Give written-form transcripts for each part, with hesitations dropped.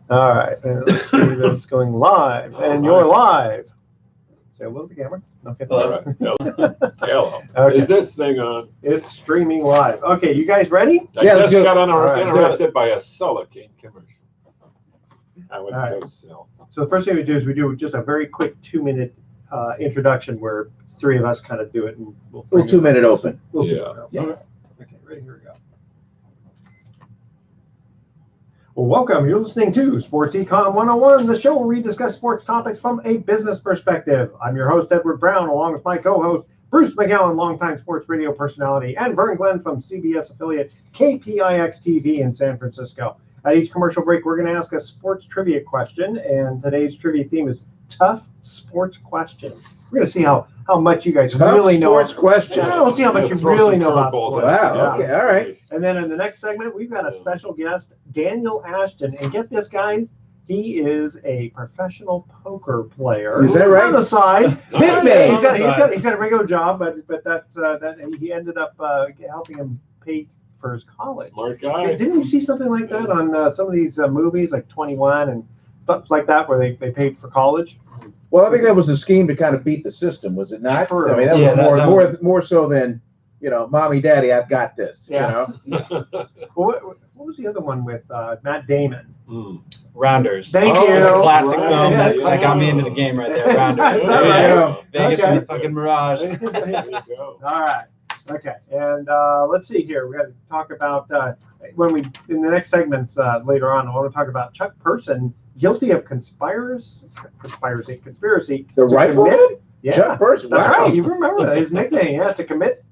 All right, and let's see that's going live, and you're live. Say hello to the camera. Okay. All right. Hello. Okay. Is this thing on? It's streaming live. Okay, you guys ready? I just got right, interrupted by a Silicane commercial. I would All go right. sell. So the first thing we do is we do just a very quick 2-minute introduction where three of us kind of do it, and we'll 2-minute open. We'll Yeah. do it. Yeah. Okay, ready? Here we go. Well, welcome. You're listening to Sports Econ 101, the show where we discuss sports topics from a business perspective. I'm your host, Edward Brown, along with my co-host, Bruce McGowan, longtime sports radio personality, and Vern Glenn from CBS affiliate KPIX TV in San Francisco. At each commercial break, we're going to ask a sports trivia question, and today's trivia theme is tough sports questions. We're going to see how much you guys really know. Sports questions. Yeah, we'll see how much you Throw really some know about curveballs sports. at you. Wow, okay, all right. And then in the next segment, we've got a special guest, Daniel Ashton. And get this, guys, he is a professional poker player. Is that right? On the side. Hit me. He's got a regular job, but that's that he ended up helping him pay for his college. Smart guy. Didn't you see something like that on some of these movies, like 21 and stuff like that, where they paid for college? Well, I think that was a scheme to kind of beat the system, was it not? True. I mean, that Yeah, was more so than, mommy, daddy, I've got this. Yeah. You know? What was the other one with Matt Damon? Rounders. Thank Oh, you. It's a classic Right. film that Yeah. got me into the game right there. That's Rounders. right. Yeah. Yeah. Vegas Okay. and the fucking Mirage. There you go. All right. Okay. And let's see here. We got to talk about in the next segments later on. I want to talk about Chuck Person, guilty of conspiracy. The to rifleman? commit- Yeah, Chuck Person. that's Wow. right. You remember that his nickname? Yeah, to commit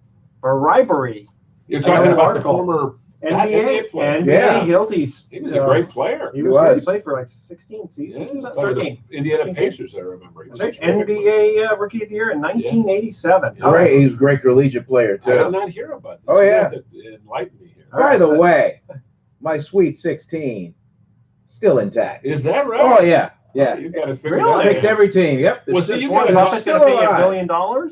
bribery. You're talking about the article. former NBA player. Yeah. guilty. He was a great player. He was good. He played for like 16 seasons. Yeah, Was that played with 13? the Indiana Pacers, I remember. He was a terrific NBA Rookie of the Year in 1987. Great. He was a great collegiate player, player. I did too. not hear about this. Oh, yeah. Enlighten me here. By the way, my Sweet 16, still intact. Is that right? Oh, yeah. Yeah. You got to figure Really? that Picked out. every team. Yep. Well, see, you Warren got Buffett's still going to pay you $1 alive. billion?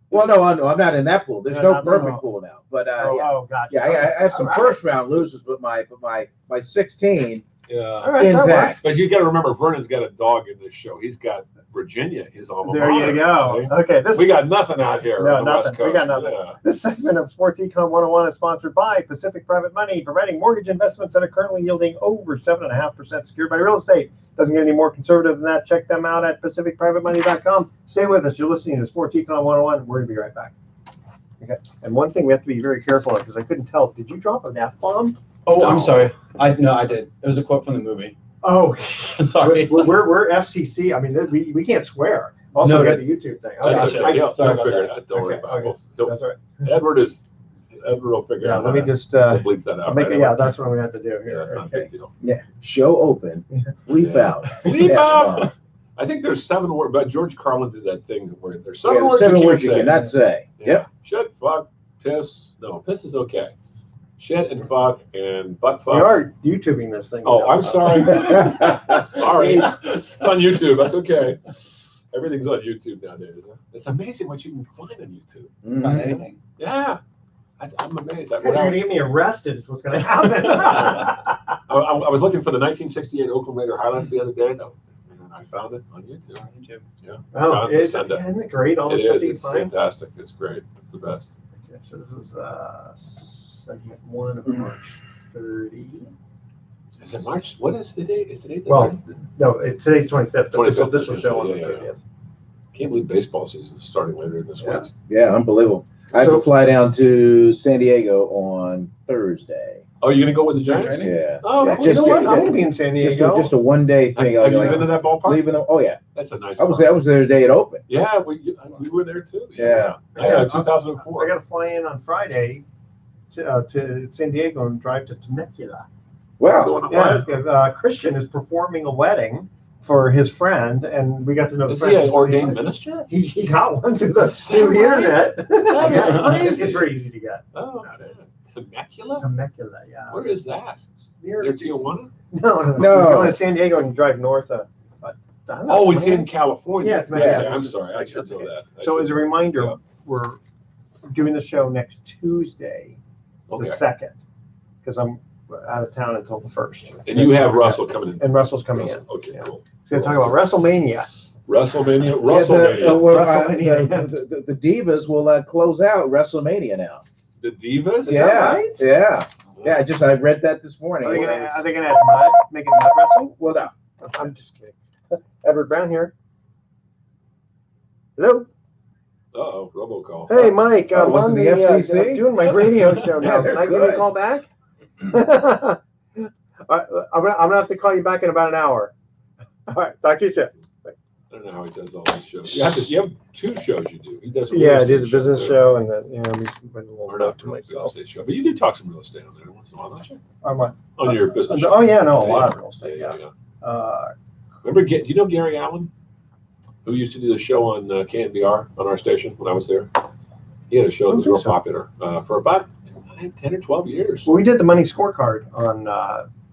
Well, no, I'm not in that pool. There's Yeah, no no. perfect pool now. But Oh, gotcha. yeah, I have some All right. first round losers, but my 16 Yeah. All right, that intact. works. But you got to remember, Vernon's got a dog in this show. He's got Virginia, his alma There mater. you go. See? Okay, We got nothing out here No, on the nothing. West Coast. We got nothing. Yeah. This segment of Sports Econ 101 is sponsored by Pacific Private Money, providing mortgage investments that are currently yielding over 7.5% secured by real estate. Doesn't get any more conservative than that. Check them out at pacificprivatemoney.com. Stay with us. You're listening to Sports Econ 101. We're going to be right back. Okay. And one thing we have to be very careful of, because I couldn't tell, did you drop an F-bomb? Oh, No. I'm sorry. I did. It was a quote from the movie. Oh, Sorry. we're FCC. I mean, we can't swear. Also, we got Noted. the YouTube thing. That's Gotcha. okay. He'll Sorry about figure that. it out. Don't worry Okay, about it. okay. He'll- That's right. Edward will figure it Yeah, out. let me just He'll bleep that out. right yeah, away. that's what we have to do Yeah, here. that's not a Okay. big deal. show open, bleep Yeah. out. Bleep F-bomb. out. I think there's 7 words, but George Carlin did that thing where there's Yeah, 7 the words 7 you words can't you say. cannot say. Yeah. Yep. Shit, fuck, piss. No, piss is okay. Shit and fuck and butt We fuck. are YouTubing this thing. Oh, I'm sorry. Sorry. Hey, It's on YouTube. That's okay. Everything's on YouTube nowadays. Huh? It's amazing what you can find on YouTube. Not mhm. anything. Yeah. I'm amazed. You're going to get me arrested is what's going to happen. I was looking for the 1968 Oakland Raider highlights the other day, and I found it on YouTube. On YouTube. Yeah. Oh, Found it, isn't send it. it great? All the It stuff is. you It's find. fantastic. It's great. It's the best. Okay, so this is segment 1 of March 30. Is it March? What is the date? Is today the Well, 30th? No, today's 25th. But 25th, this will show on the yeah, 30th. Can't believe baseball season is starting later this Yeah. week. Yeah, unbelievable. I have So- to fly down to San Diego on Thursday. Oh, you're gonna go with the Giants? Training? Yeah. Oh, Yeah, cool. you know just- what? I'm going to be in San Just Diego. a 1-day thing. Have you like, been to that ballpark? leaving them. Oh yeah, That's a nice. I was park. there the day it opened. Yeah, we were there too. Yeah. Yeah, I 2004. got to fly in on Friday to San Diego and drive to Temecula. Wow. Going to Yeah, fly. Christian is performing a wedding for his friend, and we got to know the Is friend. he an ordained minister? He got one through the Is that right? internet. That is Yeah, crazy. It's very easy to get. Oh, okay. Temecula? Temecula, yeah. Where is that? It's near. Near Tijuana? No. No. We're going to San Diego and drive north of. I don't know, Oh, it's 20 in California. Yeah, Temecula. Okay, I'm sorry. I should know that. So as a reminder, Yeah. we're doing the show next Tuesday, Okay. the 2nd, because out of town until the 1st. And you have Russell coming in. And Russell's coming Russell. in. Okay, Yeah. cool. So we're going to talk about WrestleMania. WrestleMania. The Divas will close out WrestleMania now. The Divas? Is that right? Yeah. I read that this morning. Are they going to add mud? Make it mud wrestling? Well, no. I'm just kidding. Edward Brown here. Hello. Uh-oh, robocall. Hey, Mike. I'm was on it the the FCC? doing my radio show now. Yeah, Can I give you good. a call back? I'm gonna have to call you back in about an hour. All right. Talk to you soon. I don't know how he does all these shows. You have 2 shows you do. He does a Yeah, real I did the estate business too. show, and then we went a little Or bit not to real myself. estate show. But you do talk some real estate on there once in a while, don't you? On On your business show. oh yeah, no, a lot of real estate. Yeah. Yeah. Remember, do you know Gary Allen? Who used to do the show on KNBR on our station when I was there? He had a show that was real popular for about 10 or 12 years. Well, we did the money scorecard on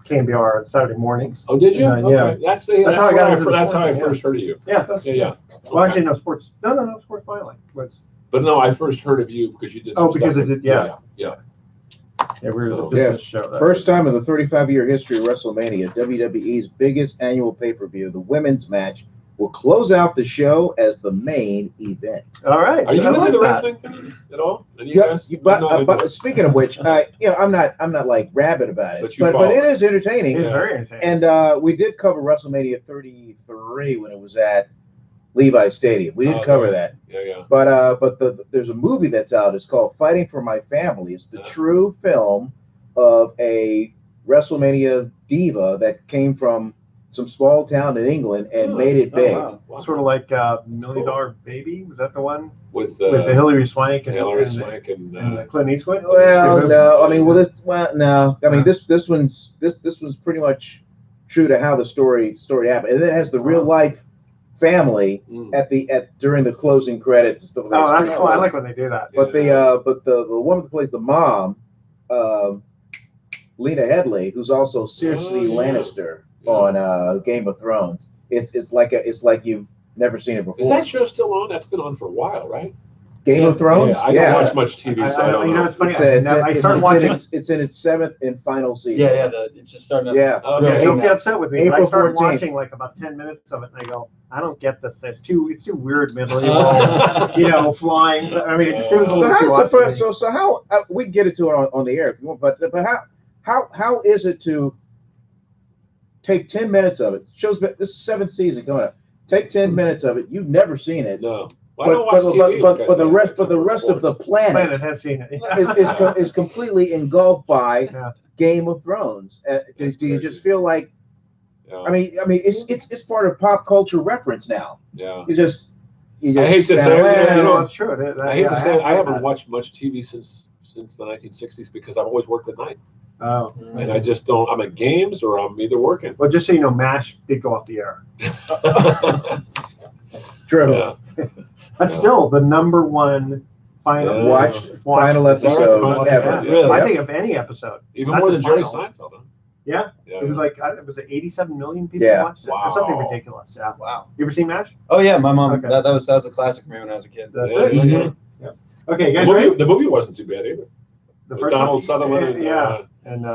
KNBR on Saturday mornings. Oh, did you? Yeah. Okay. That's how I first heard of you. Yeah. Yeah. Well, actually, no sports. No, sports filing was. But no, I first heard of you because you did. Oh, some because stuff it did. Yeah, yeah. we were So- a business show. First time in the 35-year history of WrestleMania, WWE's biggest annual pay-per-view, the women's match, will close out the show as the main event. All right. Are you I into like the that. wrestling thing at all? And you Yeah, guys? I'm not into but it. speaking of which, I'm not like rabid about it, But you but follow it it. is entertaining. It's very entertaining. And we did cover WrestleMania 33 when it was at Levi Stadium. We did cover that. Yeah. But there's a movie that's out. It's called Fighting for My Family. It's the true film of a WrestleMania diva that came from some small town in England and made it big. wow. Sort of like $1 Million Baby. Was that the one With with the Hillary Swank and, Hillary and, Swank and and Clint Eastwood? Well, no, I mean, no. I mean, this one's pretty much true to how the story happened, and then it has the real life family during the closing credits and stuff like that. Oh, that's cool. I like when they do that. But the woman that plays the mom, Lena Headey, who's also Cersei Lannister on Game of Thrones. It's like you've never seen it before. Is that show still on? That's been on for a while, right? Game of Thrones? Yeah, I don't watch much TV, so I don't know. It's funny. I started watching. It's in its 7th and final season. Yeah. It's just starting to. Yeah. Okay. Don't get upset with me. But I April started 14th. watching like about 10 minutes of it, and I go, I don't get this. It's too weird, medieval, flying. I mean, it was a little too odd for me. So how we can get into it on the air if you want, but how is it to take 10 minutes of it? Shows this is 7th season coming up. Take 10 minutes of it. You've never seen it. No. Well, I don't watch TV But the because rest of the Planet has seen it. is completely engulfed by Yeah. Game of Thrones. Do you just feel like? Yeah. I mean, it's part of pop culture reference now. Yeah. You just I hate to say it, Yeah, you know, it's true. I hate to say it, I haven't watched much TV since the 1960s because I've always worked at night. Oh. And I just don't. I'm at games or I'm either working. Well, just so you know, MASH did go off the air. True. Yeah. That's still the #1 final Watched final episode ever. Yeah. Really? I think of any episode. Even That's more the than Jerry final. Seinfeld. Huh? Yeah. Yeah. It was like, was it 87 million people Yeah. watched it? Or something Wow. ridiculous. Yeah. Wow. You ever seen MASH? Oh yeah, my mom. Okay. That was a classic for me when I was a kid. That's Yeah, it. yeah, Yeah. Okay, you The guys movie, ready? the movie wasn't too bad either. The With Donald Sutherland and yeah. And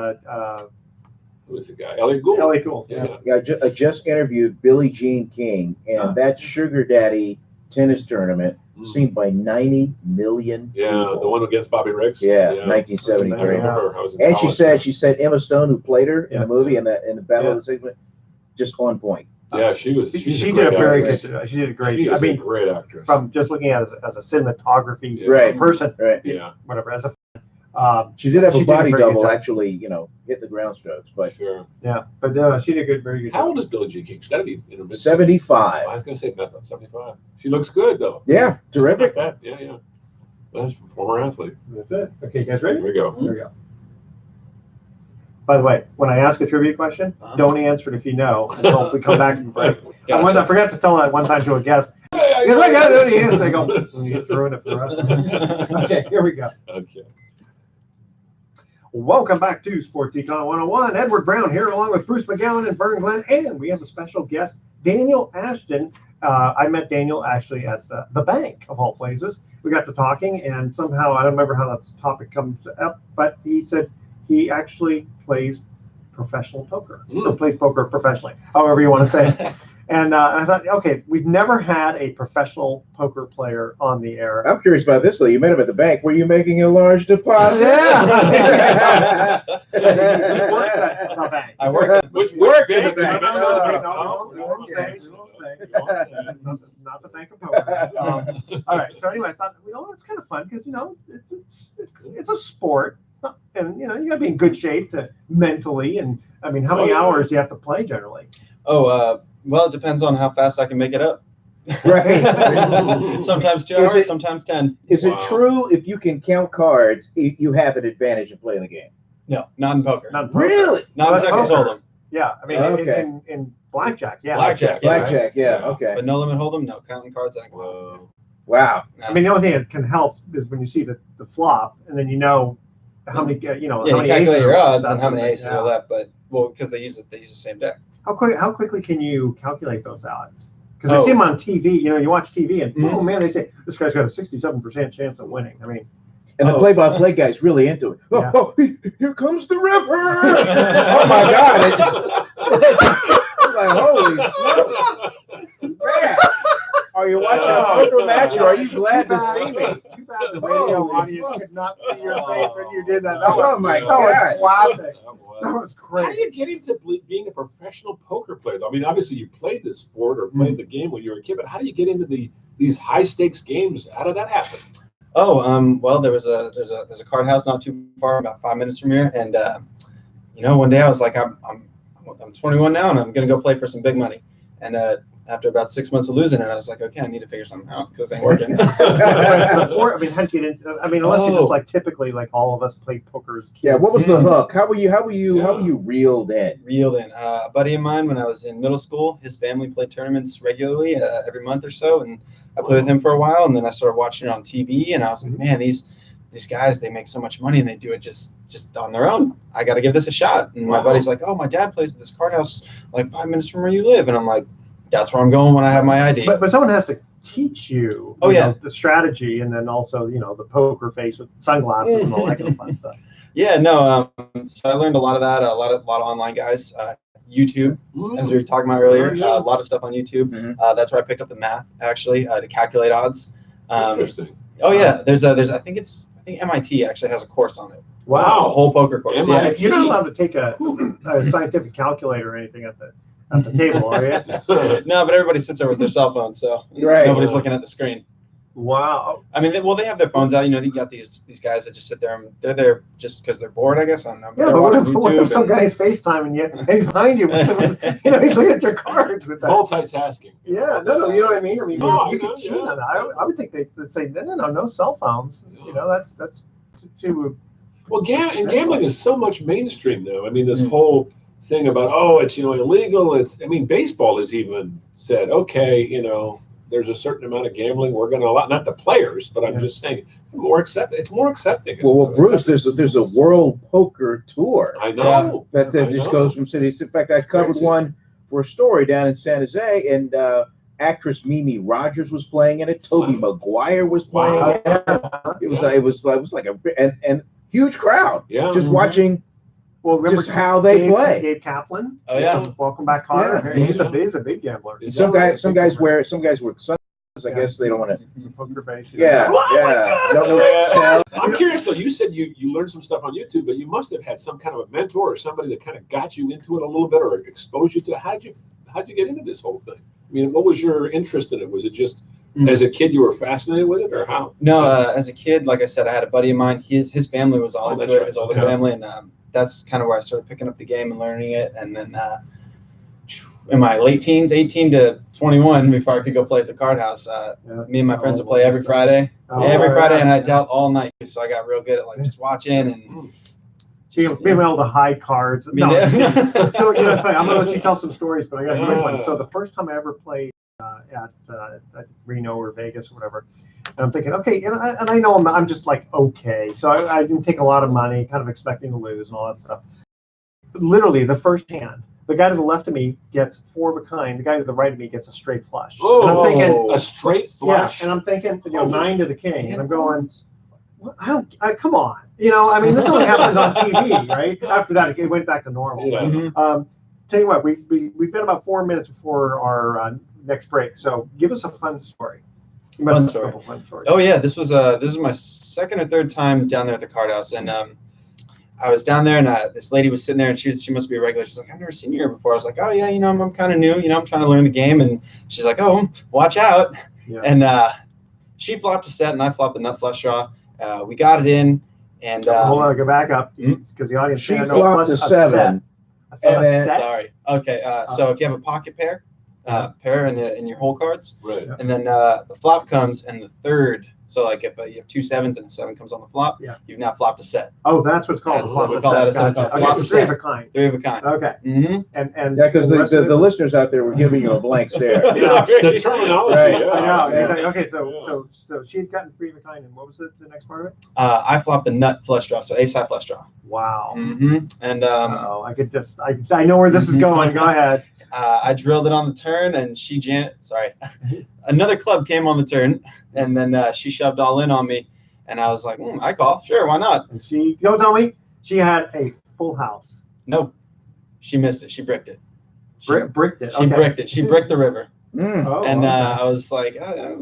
who was the guy? Elliot Gould. Ellie Cool. Yeah. I just interviewed Billie Jean King, and that Sugar Daddy tennis tournament seen by 90 million Yeah, people. the one against Bobby Riggs. Yeah, I 1973. remember her. I was in And college. she said Emma Stone, who played her in Yeah. the movie in the Battle of the Segment, just on point. Yeah, she was. She did a very actress. good. She did a great She job. is I mean, a great actress. from just looking at it as a cinematography Right. person, Right. Yeah, whatever. As a She did have She a did a body very good double job. actually, hit the ground strokes, but sure. but she did a very good How job. old is Billie Jean King? She's got to be in her mid. 75. I was going to say about 75. She looks good though. Yeah, terrific. Like that. Yeah. That's a former athlete. That's it. Okay, you guys Here ready? we go. Here we go. By the way, when I ask a trivia question, don't answer it if you know until we come back from break. I forgot to tell that one time to a guest. Because I got it, and I go, you ruin it for the rest of us. Okay, here we go. Okay. Welcome back to Sports Econ 101. Edward Brown here, along with Bruce McGowan and Vern Glenn, and we have a special guest, Daniel Ashton. I met Daniel actually at the bank, of all places. We got to talking, and somehow, I don't remember how that topic comes up, but he said he actually plays professional poker, or plays poker professionally, however you want to say it. And I thought, okay, we've never had a professional poker player on the air. I'm curious about this, though. You met him at the bank. Were you making a large deposit? Yeah. He works at the bank. I work. Which Work in the bank? bank. No, we won't say. It's not the bank of poker. All right. So anyway, I thought, it's kind of fun because it's a sport. It's not, and you got to be in good shape mentally. And I mean, how many hours do you have to play generally? Well, it depends on how fast I can make it up. Right. Sometimes 2 hours, sometimes 10. Is it true if you can count cards, you have an advantage in playing the game? No, not in poker. Not in poker. Really? Not in Texas poker. Hold'em. Yeah, I mean, Okay. in blackjack, yeah. Blackjack. Blackjack, yeah, okay. But no limit hold'em, no counting cards. I can Wow. I mean, the only thing that can help is when you see the flop, and then you know how many, how you many calculate aces your are- odds and that's how many what- aces yeah. are left. But because they use the same deck. How quickly can you calculate those odds? Because I see them on TV. You watch TV, and oh man, they say this guy's got a 67% chance of winning. I mean, And the play-by-play guy's really into it. Yeah. Here comes the river! Oh my God! It's like, holy smokes! Man, are you watching a poker match, or are you glad to see me? Too bad the radio Holy audience smokes. could not see your face when you did that. That Oh was, my that was God! classic. That was How do great. you get into being a professional poker player? I mean, obviously you played this sport or played the game when you were a kid, but how do you get into these high stakes games? How did that happen? Well, there's a card house not too far, about 5 minutes from here, and one day I was like, I'm 21 now, and I'm gonna go play for some big money. And after about 6 months of losing it, I was like, okay, I need to figure something out because this ain't working. Before, I mean, how did you get into? I mean, unless you just like typically like all of us played poker as kids. Yeah, what was the hook? How were you reeled in? Reeled in. A buddy of mine, when I was in middle school, his family played tournaments regularly every month or so, and I played with him for a while, and then I started watching it on TV, and I was like, man, these guys, they make so much money, and they do it just on their own. I got to give this a shot. And my buddy's like, oh, my dad plays at this card house like 5 minutes from where you live, and I'm like, that's where I'm going when I have my ID. But someone has to teach you. The strategy, and then also the poker face with sunglasses and all that kind of fun stuff. Yeah, no. So I learned a lot of that. A lot of online guys. YouTube, as we were talking about earlier, a lot of stuff on YouTube. Mm-hmm. That's where I picked up the math actually to calculate odds. Interesting. Oh yeah, there's I think MIT actually has a course on it. Wow. A whole poker course. MIT. Yeah. If you're not allowed to take a scientific calculator or anything at the table, are you? No, but everybody sits there with their cell phone, so Right. nobody's looking at the screen. Wow. I mean, they have their phones out. You got these guys that just sit there and they're there just because they're bored, I guess. I don't know. Yeah, They're but watching what if YouTube. some guy's FaceTiming you and he's behind you? He's looking at your cards with that. Multitasking. Yeah, no, you know what I mean? I mean, No, you I know, could cheat yeah. on that. I would think they'd say, no cell phones. Yeah. That's too. Well, gambling is so much mainstream now. I mean, this whole thing about it's illegal. Baseball has even said, okay, there's a certain amount of gambling we're going to allow. Not the players, but I'm just saying it's more accepting. Well, Bruce, there's a World Poker Tour. I know that just goes from cities. In fact, I covered one for a story down in San Jose, and actress Mimi Rogers was playing in it. Toby Maguire was playing in it. It was like a huge crowd. Yeah. Just watching. Well, remember Just how they play. Gabe Kaplan. Oh yeah. Welcome back, Cotter. Yeah. He's a big gambler. Some guys wear sunglasses. I guess they don't want to. Poker face. Yeah. I'm curious though. You said you learned some stuff on YouTube, but you must have had some kind of a mentor or somebody that kind of got you into it a little bit or exposed you to it. How'd you get into this whole thing? I mean, what was your interest in it? Was it just as a kid you were fascinated with it, or how? No, as a kid, like I said, I had a buddy of mine. His family was all into it. Right. His older family, and that's kind of where I started picking up the game and learning it. And then in my late teens, 18 to 21, before I could go play at the card house, me and my friends would play every Friday. And I dealt all night. So I got real good at just watching and being able to hide cards. No, so it's funny. I'm gonna let you tell some stories, but I got a quick one. So the first time I ever played at Reno or Vegas or whatever, and I'm thinking, okay, and I know I'm just like okay, so I didn't take a lot of money, kind of expecting to lose and all that stuff. Literally, the first hand, the guy to the left of me gets 4 of a kind. The guy to the right of me gets a straight flush. Oh, and I'm thinking a straight flush. Yeah, and I'm thinking, 9 to the king, and I'm going, come on. I mean, this only happens on TV, right? After that, it went back to normal. Yeah. Tell you what, we've got about 4 minutes before our next break. So give us a fun story. You must have a couple fun stories. Oh yeah, this was my second or third time down there at the card house, and I was down there, and this lady was sitting there, and she must be a regular. She's like, I've never seen you here before. I was like, oh yeah, I'm kind of new. I'm trying to learn the game, and she's like, oh, watch out. Yeah. And she flopped a set, and I flopped the nut flush draw. We got it in, and hold on, go back up because the audience. She flopped a 7. Sorry. Okay. So if you have a pocket pair in your hole cards, right, and then the flop comes, and the third. So like if you have 2 7s and a 7 comes on the flop, you've now flopped a set. Oh, that's what's called. That's we call that a set. Gotcha. Okay, 3 of a kind. 3 of a kind. Okay. Mm-hmm. And yeah, because the listeners out there were giving you a blank stare. Yeah, the terminology. Right. Yeah. I know. Yeah. Exactly. Okay, so she had gotten 3 of a kind, and what was the next part of it? I flopped the nut flush draw, so ace high flush draw. Wow. Mm-hmm. And I know where this is going. Go ahead. I drilled it on the turn, and another club came on the turn, and then she shoved all in on me, and I was like, I call, sure, why not? And don't tell me, she had a full house. Nope, she missed it. She bricked it. Bricked it. She bricked it. She bricked the river. Oh, and I was like,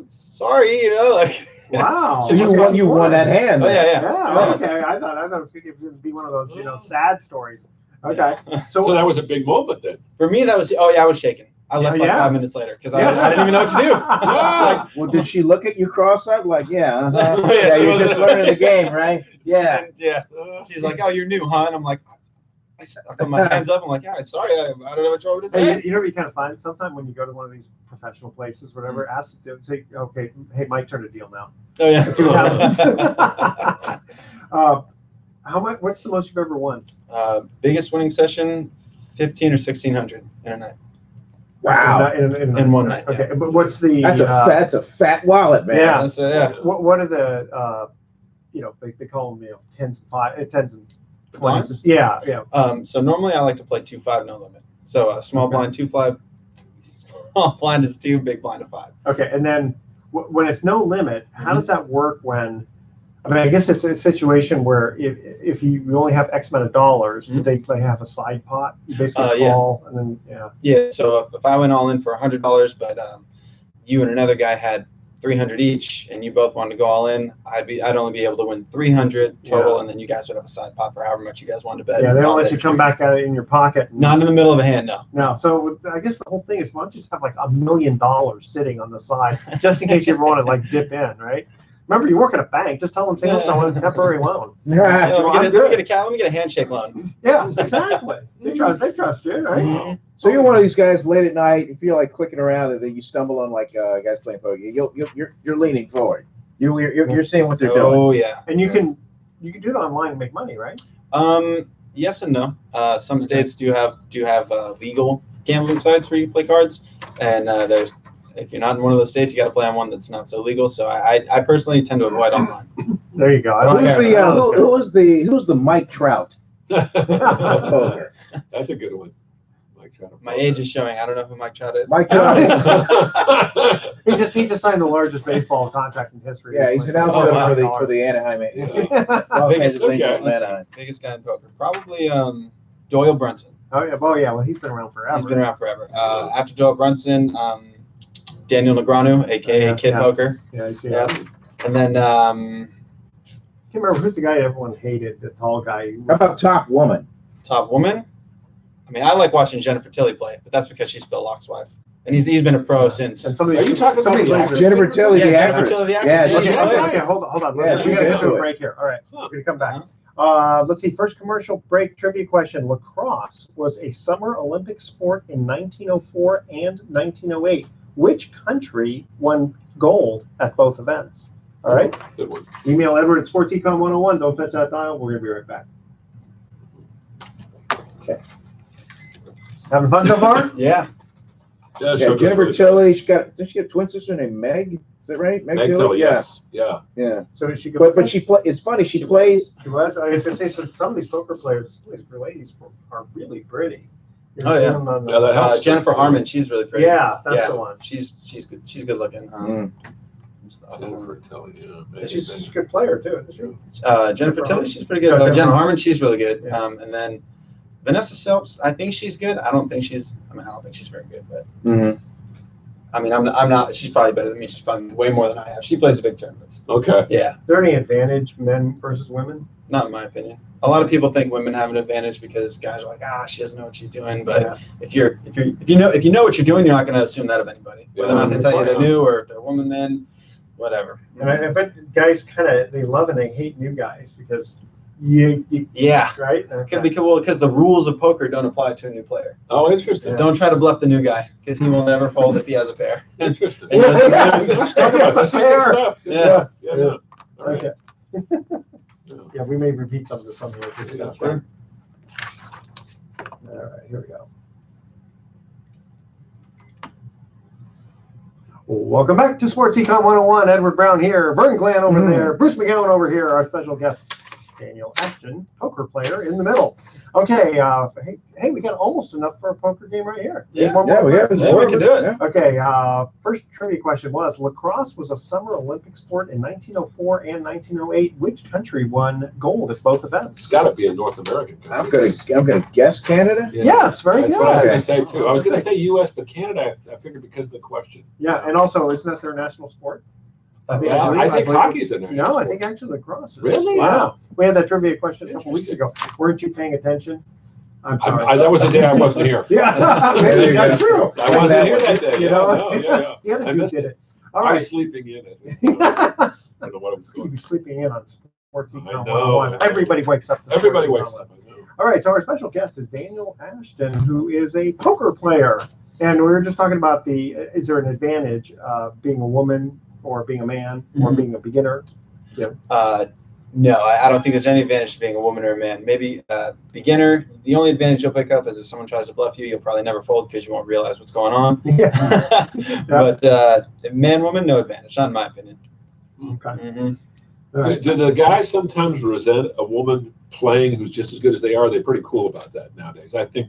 sorry, like. Wow. So you won that hand. Oh yeah. Yeah. Okay. I thought it was going to be one of those sad stories. Okay. So that was a big moment then. For me, that was. Oh yeah, I was shaking. I left 5 minutes later because I didn't even know what to do. Like, well, did she look at you cross-eyed? Like, yeah, you're just learning the game, right? Yeah. Yeah. She's like, oh, you're new, huh? And I'm like, I put my hands up. I'm like, yeah, sorry, I don't know what you want me to say. Hey, you know what you kind of find? Sometimes when you go to one of these professional places, whatever, ask them to say, okay, hey, my turn to deal now. Oh yeah. See what happens. What's the most you've ever won? Biggest winning session, 1,500 or 1,600 in a night. Wow. In one night. Okay, yeah. But what's the? That's a fat wallet, man. Yeah. What are the? They call them tens and 20s. Yeah. So normally I like to play 2-5 no limit. So small blind 2-5. Small blind is 2, big blind is 5. Okay, and then when it's no limit, how does that work when? I mean, I guess it's a situation where if you only have X amount of dollars, do they have a side pot? You basically call and then Yeah. So if I went all in for $100, but you and another guy had 300 each, and you both wanted to go all in, I'd only be able to win 300 total, and then you guys would have a side pot for however much you guys wanted to bet. Yeah, they don't let you come back at it in your pocket. Not in the middle of a hand, no. No. So I guess the whole thing is, why don't you just have like $1 million sitting on the side just in case you ever want to dip in, right? Remember, you work at a bank. Just tell them, say, listen, I want a temporary loan. Let me get a handshake loan. Yes, exactly. They trust you, right? Mm-hmm. So you're one of these guys late at night. You feel like clicking around, and then you stumble on guys playing poker. You're leaning forward. You're seeing what they're doing. Oh yeah. And you can do it online and make money, right? Yes and no. Some states do have legal gambling sites where you play cards, and if you're not in one of those states, you got to play on one that's not so legal. So I personally tend to avoid online. There you go. Who's the Mike Trout? Poker. That's a good one. Mike Trout. My age is showing. I don't know who Mike Trout is. Mike Trout. he just signed the largest baseball contract in history. Yeah, he's an outfielder for the Anaheim. Biggest guy in poker. Probably Doyle Brunson. Oh yeah. Well, he's been around forever. He's been around forever. After Doyle Brunson, Daniel Negreanu, aka Kid Poker. Yeah, I see that. And then I can't remember who's the guy everyone hated, the tall guy. How about Top Woman? Top Woman? I mean, I like watching Jennifer Tilly play, but that's because she's Bill Locke's wife. And he's been a pro since. And are you talking about Jennifer Tilly, the actress? Jennifer Tilly, the actress. Okay, hold on. We got to get to a break here. All right, we're going to come back. Let's see. First commercial break trivia question. Lacrosse was a summer Olympic sport in 1904 and 1908. Which country won gold at both events? All right. Good one. Email Edward at SportsEcon101. Don't touch that dial. We're going to be right back. Okay. Having fun so far? Yeah. Yeah, Jennifer Tilly. Does she have a twin sister named Meg? Is that right? Meg Tilly. Yes. Yeah. So did she go? But she play. It's funny. She plays. She was. I was going to say some of these poker players, for ladies, are really pretty. Oh yeah. That helps. Jennifer Harmon. She's really pretty. Yeah, that's the one. She's good. She's good looking. name's the other Jennifer one. Tilly, yeah. And she's a good player too, isn't she? Jennifer Tilly, she's pretty good. Jennifer Jen Harmon. Harmon, she's really good. Yeah. And then Vanessa Selps, I think she's good. I don't think she's very good, but I mean, I'm not. She's probably better than me. She's probably way more than I have. She plays the big tournaments. Okay. Yeah, Is there any advantage men versus women? not in my opinion. A lot of people think women have an advantage because guys are like, she doesn't know what she's doing. But Yeah. if you know what you're doing, you're not going to assume that of anybody. Whether or not they tell you they're new or if they're woman, men, whatever. And I bet guys they love and they hate new guys because you Yeah. right? Because the rules of poker don't apply to a new player. Oh, interesting. Don't try to bluff the new guy because he will never fold if he has a pair. Interesting. And just- Let's talk about this. This is good stuff. Good Yeah. stuff. Yeah. All right. Okay. Yeah, we may repeat some of this on here. Yeah, sure. All right, here we go. Welcome back to Sports Econ 101. Edward Brown here, Vern Glenn over there, Bruce McGowan over here, our special guest, Daniel Ashton, poker player in the middle. Okay, hey, we got almost enough for a poker game right here. Yeah. One more? we can do it. Yeah. Okay, first trivia question was, lacrosse was a summer Olympic sport in 1904 and 1908. Which country won gold at both events? It's got to be a North American country. I'm gonna guess Canada. Yeah. Yes, very That's good. what I was going to Okay. say, too. I was going to say U.S., but Canada, I figured because of the question. Yeah, and also, isn't that their national sport? Yeah, I think hockey's a national No, I sport. think actually lacrosse is. Really? Wow. We had that trivia question a couple weeks Interesting. ago. Weren't you paying attention? I'm sorry. That was the day I wasn't here. Yeah, There maybe you that's go. true. I wasn't here that day. You know, Yeah. the other I two missed did it. it. All I was right. sleeping in, I think. You'd I don't know what I was going. be sleeping in on Sports I Econ know. 101. Everybody wakes up to Everybody Sports wakes Econ up. I know. All right, so our special guest is Daniel Ashton, who is a poker player. And we were just talking about is there an advantage being a woman or being a man or being a beginner? No, I don't think there's any advantage to being a woman or a man. Maybe beginner. The only advantage you'll pick up is if someone tries to bluff you, you'll probably never fold because you won't realize what's going on. Yeah. But man, woman, no advantage, not in my opinion. Okay. Mm-hmm. All right. Do the guys sometimes resent a woman playing who's just as good as they are? They're pretty cool about that nowadays. I think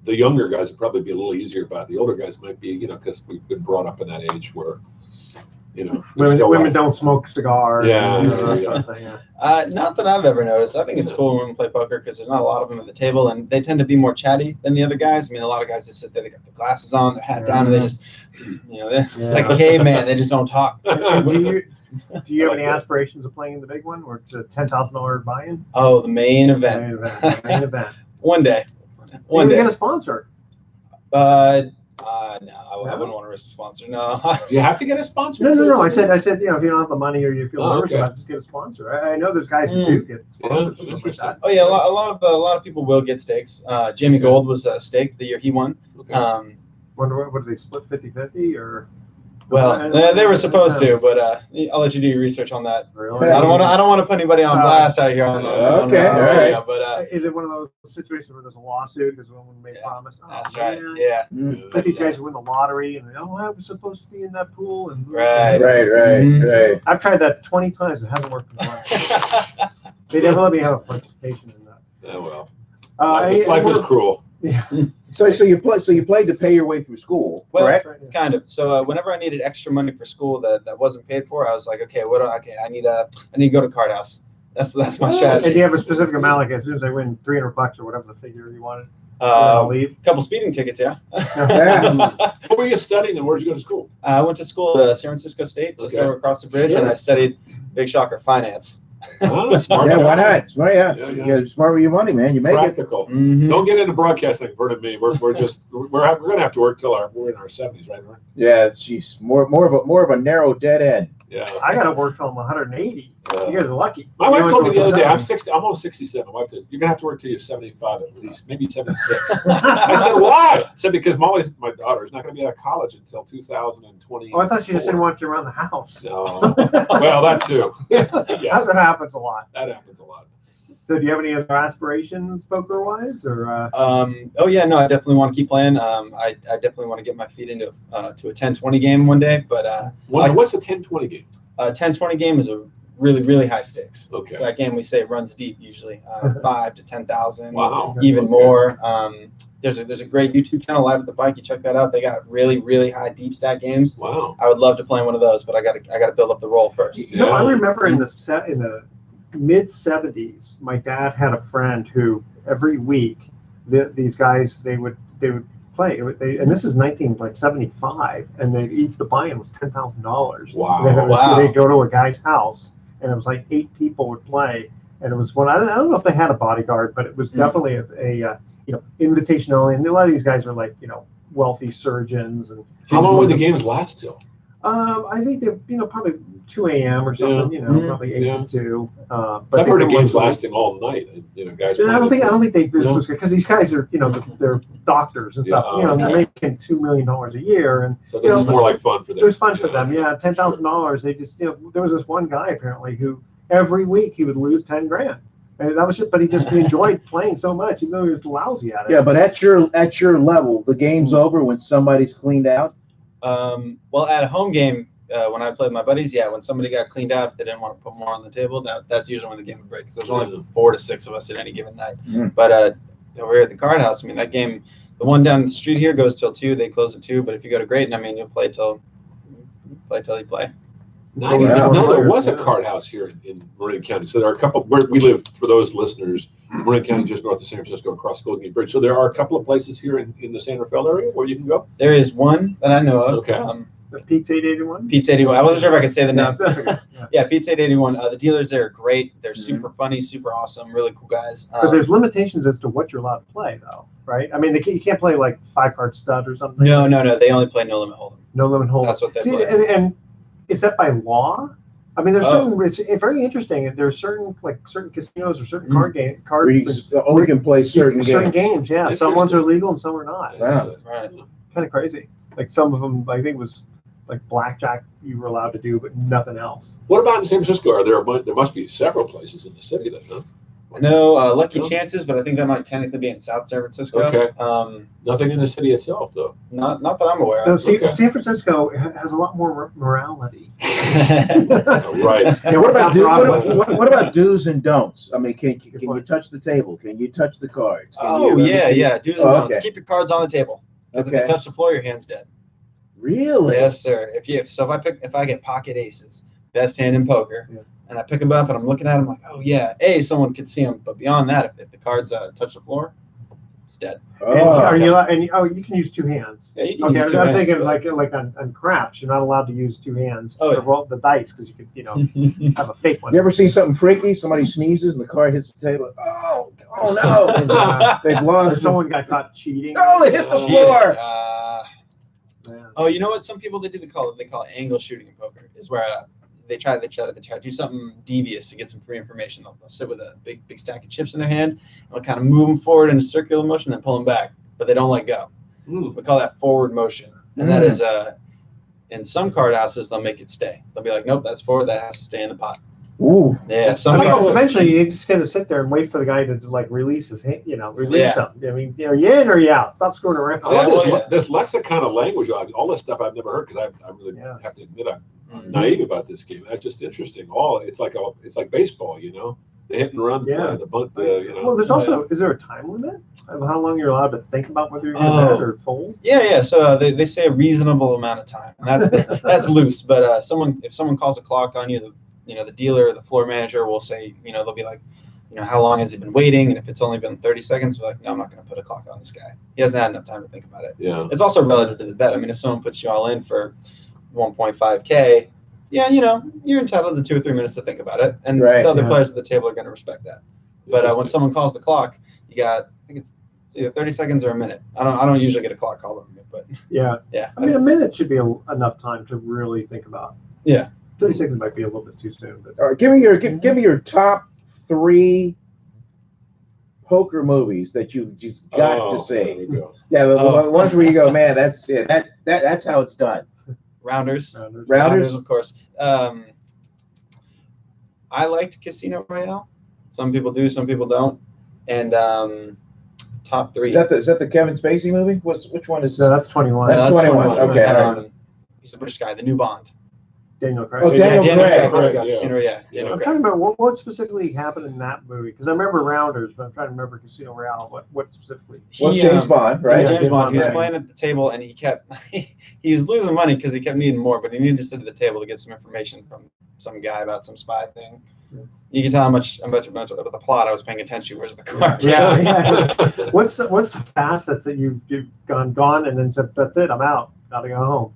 the younger guys would probably be a little easier about it. The older guys might be, because we've been brought up in that age where, Women don't smoke cigars. Yeah, and yeah, that yeah. sort of thing, yeah. Not that I've ever noticed. I think it's cool when women play poker because there's not a lot of them at the table, and they tend to be more chatty than the other guys. I mean, a lot of guys just sit there, they got the glasses on, their hat down, and they just, they're like a caveman. They just don't talk. Do you have I like any that. aspirations of playing in the big one, or it's a $10,000 buy-in? Oh, the main event. Main event. One day. One You day. get a sponsor. No, I wouldn't want to risk a sponsor. No. Do you have to get a sponsor? No. I said, if you don't have the money or you feel Oh, nervous okay. about it, just get a sponsor. I know there's guys who do get sponsors. Yeah, and stuff like that. Oh yeah, a lot of people will get stakes. Jamie Gold was staked the year he won. Okay. What do they split 50-50 or? Well, they were supposed to, but I'll let you do your research on that. Really? I don't want to put anybody on blast out here. Okay, all right. But Is it one of those situations where there's a lawsuit because someone made a promise? Oh, that's right. man. Yeah. Like these guys who win the lottery and I was supposed to be in that pool and Right. Right. I've tried that 20 times. It hasn't worked. They never let me have a participation in that. Oh, well. Life is cruel. Yeah. So you played to pay your way through school, Well, correct? Right, yeah. Kind of. So whenever I needed extra money for school that wasn't paid for, I was like, okay, I need to go to Card House. That's my And strategy. do you have a specific amount? Like as soon as I win $300 or whatever the figure you wanted, I'll leave. Couple speeding tickets, yeah. What were you studying and where'd you go to school? I went to school at San Francisco State, just Okay. over across the bridge, Sure. and I studied, big shocker, finance. Oh, smart Yeah, guy. why not? Smart, yeah. Yeah. You're smart with your money, man. You make it. Practical. Mhm. Don't get into broadcasting, Vern and me. We're gonna have to work till we're in our 70s, right? Vern? Yeah, she's more of a narrow dead end. Yeah. I got to work till I'm 180. You guys are lucky. My wife told me the other day, I'm 60. 60, I'm almost 67. My wife says, you're gonna have to work till you're 75 at least, maybe 76. I said, why? I said, because my daughter is not gonna be out of college until 2020. Oh, I thought she just didn't want you around the house. No. Well, that too. Yeah. That's what happens a lot. That happens a lot. So do you have any other aspirations poker-wise? Or Oh yeah, no, I definitely want to keep playing. I definitely want to get my feet into to a 10-20 game one day. But What's a 10-20 game? 10-20 game is a really, really high stakes. Okay. So that game we say runs deep usually, 5 to 10,000. Wow. Even Okay. more. there's a great YouTube channel, Live at the Bike. You check that out. They got really, really high deep stack games. Wow. I would love to play one of those, but I gotta build up the roll first. You know, I remember in the mid '70s, my dad had a friend who every week these guys they would play, and this is 1975, and each the buy-in was $10,000. Wow. They'd go to a guy's house, and it was like 8 people would play, and it was one. I don't know if they had a bodyguard, but it was definitely a invitation only. And a lot of these guys are like wealthy surgeons. And how long would the games last till? I think they probably 2 a.m. or something. Probably 8 to 2. But I've heard of games lasting all night. Guys. I don't think this was because these guys are they're doctors and stuff. They're making $2 million a year, and so this is more like fun for them. It was fun for them. Yeah, $10,000. They just there was this one guy apparently who every week he would lose $10,000. And that was just, but he just enjoyed playing so much, even though he was lousy at it. Yeah, but at your level, the game's over when somebody's cleaned out. Well, at a home game, when I played with my buddies, when somebody got cleaned out, if they didn't want to put more on the table, that's usually when the game would break. So there's only 4 to 6 of us at any given night. But over here at the card house, I mean, that game, the one down the street here goes till 2. They close at 2. But if you go to Grayton, I mean, you'll play till you play. No, there was a card house here in Marin County. So there are a couple where we live. For those listeners, Marin County, just north of San Francisco, across Golden Gate Bridge. So there are a couple of places here in the San Rafael area where you can go. There is one that I know of. Okay. Pete's 881. Pete's 881. I wasn't sure if I could say the name. No, that's okay. Yeah, Pete's 881. The dealers there are great. They're super funny, super awesome, really cool guys. But there's limitations as to what you're allowed to play, though, right? I mean, you can't play like 5-card stud or something. No. They only play no limit hold'em. No limit hold'em. That's what they play. And is that by law? I mean, there's certain. It's very interesting. There's certain casinos or certain card where you only can play certain games. Yeah, some ones are legal and some are not. Wow. Right. Kind of crazy. Like some of them, I think was like blackjack you were allowed to do, but nothing else. What about in San Francisco? There must be several places in the city that, huh? No, Lucky Chances, but I think that might technically be in South San Francisco. Okay. Nothing in the city itself, though. Not that I'm aware No, of. San Francisco has a lot more morality. Right. Yeah, what about do's and don'ts? I mean, can you touch the table? Can you touch the cards? Yeah. Do's and don'ts. Okay. Keep your cards on the table. Because if you touch the floor, your hand's dead. Really? Yes, sir. If I get pocket aces, best hand in poker, and I pick them up and I'm looking at them like, oh yeah, someone could see them, but beyond that, if the cards touch the floor, it's dead. You can use 2 hands. Yeah, you can use 2 I'm hands, thinking but... like on craps, you're not allowed to use 2 hands to roll the dice because you could have a fake one. You ever seen something freaky? Somebody sneezes and the card hits the table. Oh no! They've lost. Someone got caught cheating. Oh, they hit the floor. You know what? Some people they call it angle shooting in poker. Is where they try to do something devious to get some free information. They'll sit with a big stack of chips in their hand, and they'll kind of move them forward in a circular motion, then pull them back, but they don't let go. We call that forward motion, and that is in some card houses they'll make it stay. They'll be like, nope, that's forward. That has to stay in the pot. Ooh. Yeah. Eventually, you just kind of sit there and wait for the guy to release his hand, release something. I mean, are you in or you out? Stop screwing around. This lexicon of language, all this stuff I've never heard because I really have to admit I'm naive about this game. That's just interesting. It's like baseball, the hit and run play, the bunt, Well, there's also is there a time limit of how long you're allowed to think about whether you're going to bet or fold? Yeah. So they say a reasonable amount of time, and that's loose. But if someone calls a clock on you, the dealer, the floor manager will say, they'll be like, how long has he been waiting? And if it's only been 30 seconds, we're like, no, I'm not going to put a clock on this guy. He hasn't had enough time to think about it. Yeah. It's also relative to the bet. I mean, if someone puts you all in for 1.5K, you're entitled to 2 or 3 minutes to think about it. And the other players at the table are going to respect that. But when someone calls the clock, you got, I think it's either 30 seconds or a minute. I don't usually get a clock called on me, but yeah. I mean, a minute should be enough time to really think about. Yeah. 30 seconds might be a little bit too soon. But all right, give me your top 3 poker movies that you just got to see. The ones where you go, man, that's it. That's how it's done. Rounders, of course. I liked Casino Royale. Some people do, some people don't. And top 3. Is that the Kevin Spacey movie? Which one is? No, that's 21. That's 21. Okay. He's a British guy. The New Bond. Daniel Craig. Oh, Daniel Craig. Casino, yeah. Daniel I'm Craig. trying to remember what specifically happened in that movie because I remember Rounders, but I'm trying to remember Casino Royale. What specifically? Well, James Bond, right? Yeah, James Bond. He was yeah. playing at the table, and he was losing money because he kept needing more, but he needed to sit at the table to get some information from some guy about some spy thing. Yeah. You can tell how much of the plot I was paying attention to. Where's the card? Yeah. What's the fastest that you've gone and then said that's it, I'm out, gotta go home?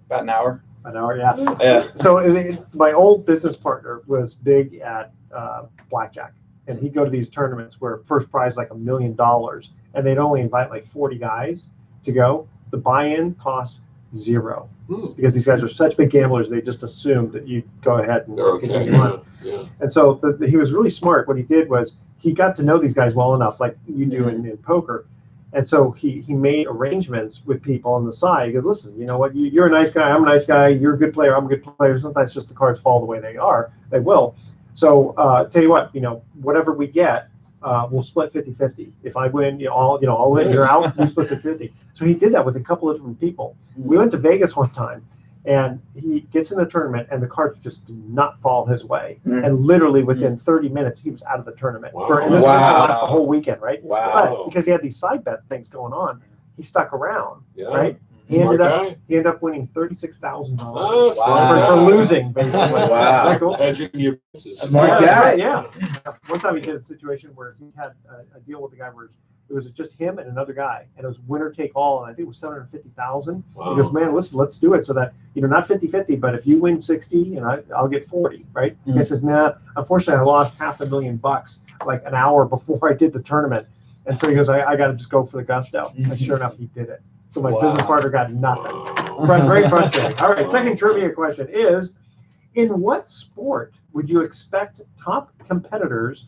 About an hour. An hour, yeah. Yeah. So my old business partner was big at blackjack, and he'd go to these tournaments where first prize like $1 million, and they'd only invite like 40 guys to go. The buy-in cost $0 because these guys are such big gamblers. They just assumed that you'd go ahead and continue on. Yeah. And so he was really smart. What he did was he got to know these guys well enough, like you do in poker. And so he made arrangements with people on the side. He goes, listen, you know what? You're a nice guy. I'm a nice guy. You're a good player. I'm a good player. Sometimes just the cards fall the way they are. They will. So tell you what, whatever we get, we'll split 50-50. If I win, I'll win. You're out. We split 50-50. So he did that with a couple of different people. We went to Vegas one time, and he gets in the tournament, and the cards just do not fall his way. And literally within 30 minutes, he was out of the tournament. Wow. And this was going to last the whole weekend, right? Wow. But because he had these side bet things going on, he stuck around, Yeah. right? He Smart ended guy. up winning $36,000 Wow. for losing, basically. Wow. Isn't that cool? Hedging your business. Smart Yeah, guy. right, yeah. One time he did a situation where he had a deal with the guy where it was just him and another guy, and it was winner take all, and I think it was $750,000. Wow. He goes, man, listen, let's do it so that not 50-50, but if you win 60, and I'll get 40, right? The guy says, nah, unfortunately, I lost $500,000 like an hour before I did the tournament, and so he goes, I got to just go for the gusto, and sure enough, he did it. So my business partner got nothing. Very frustrating. All right, second trivia question is, in what sport would you expect top competitors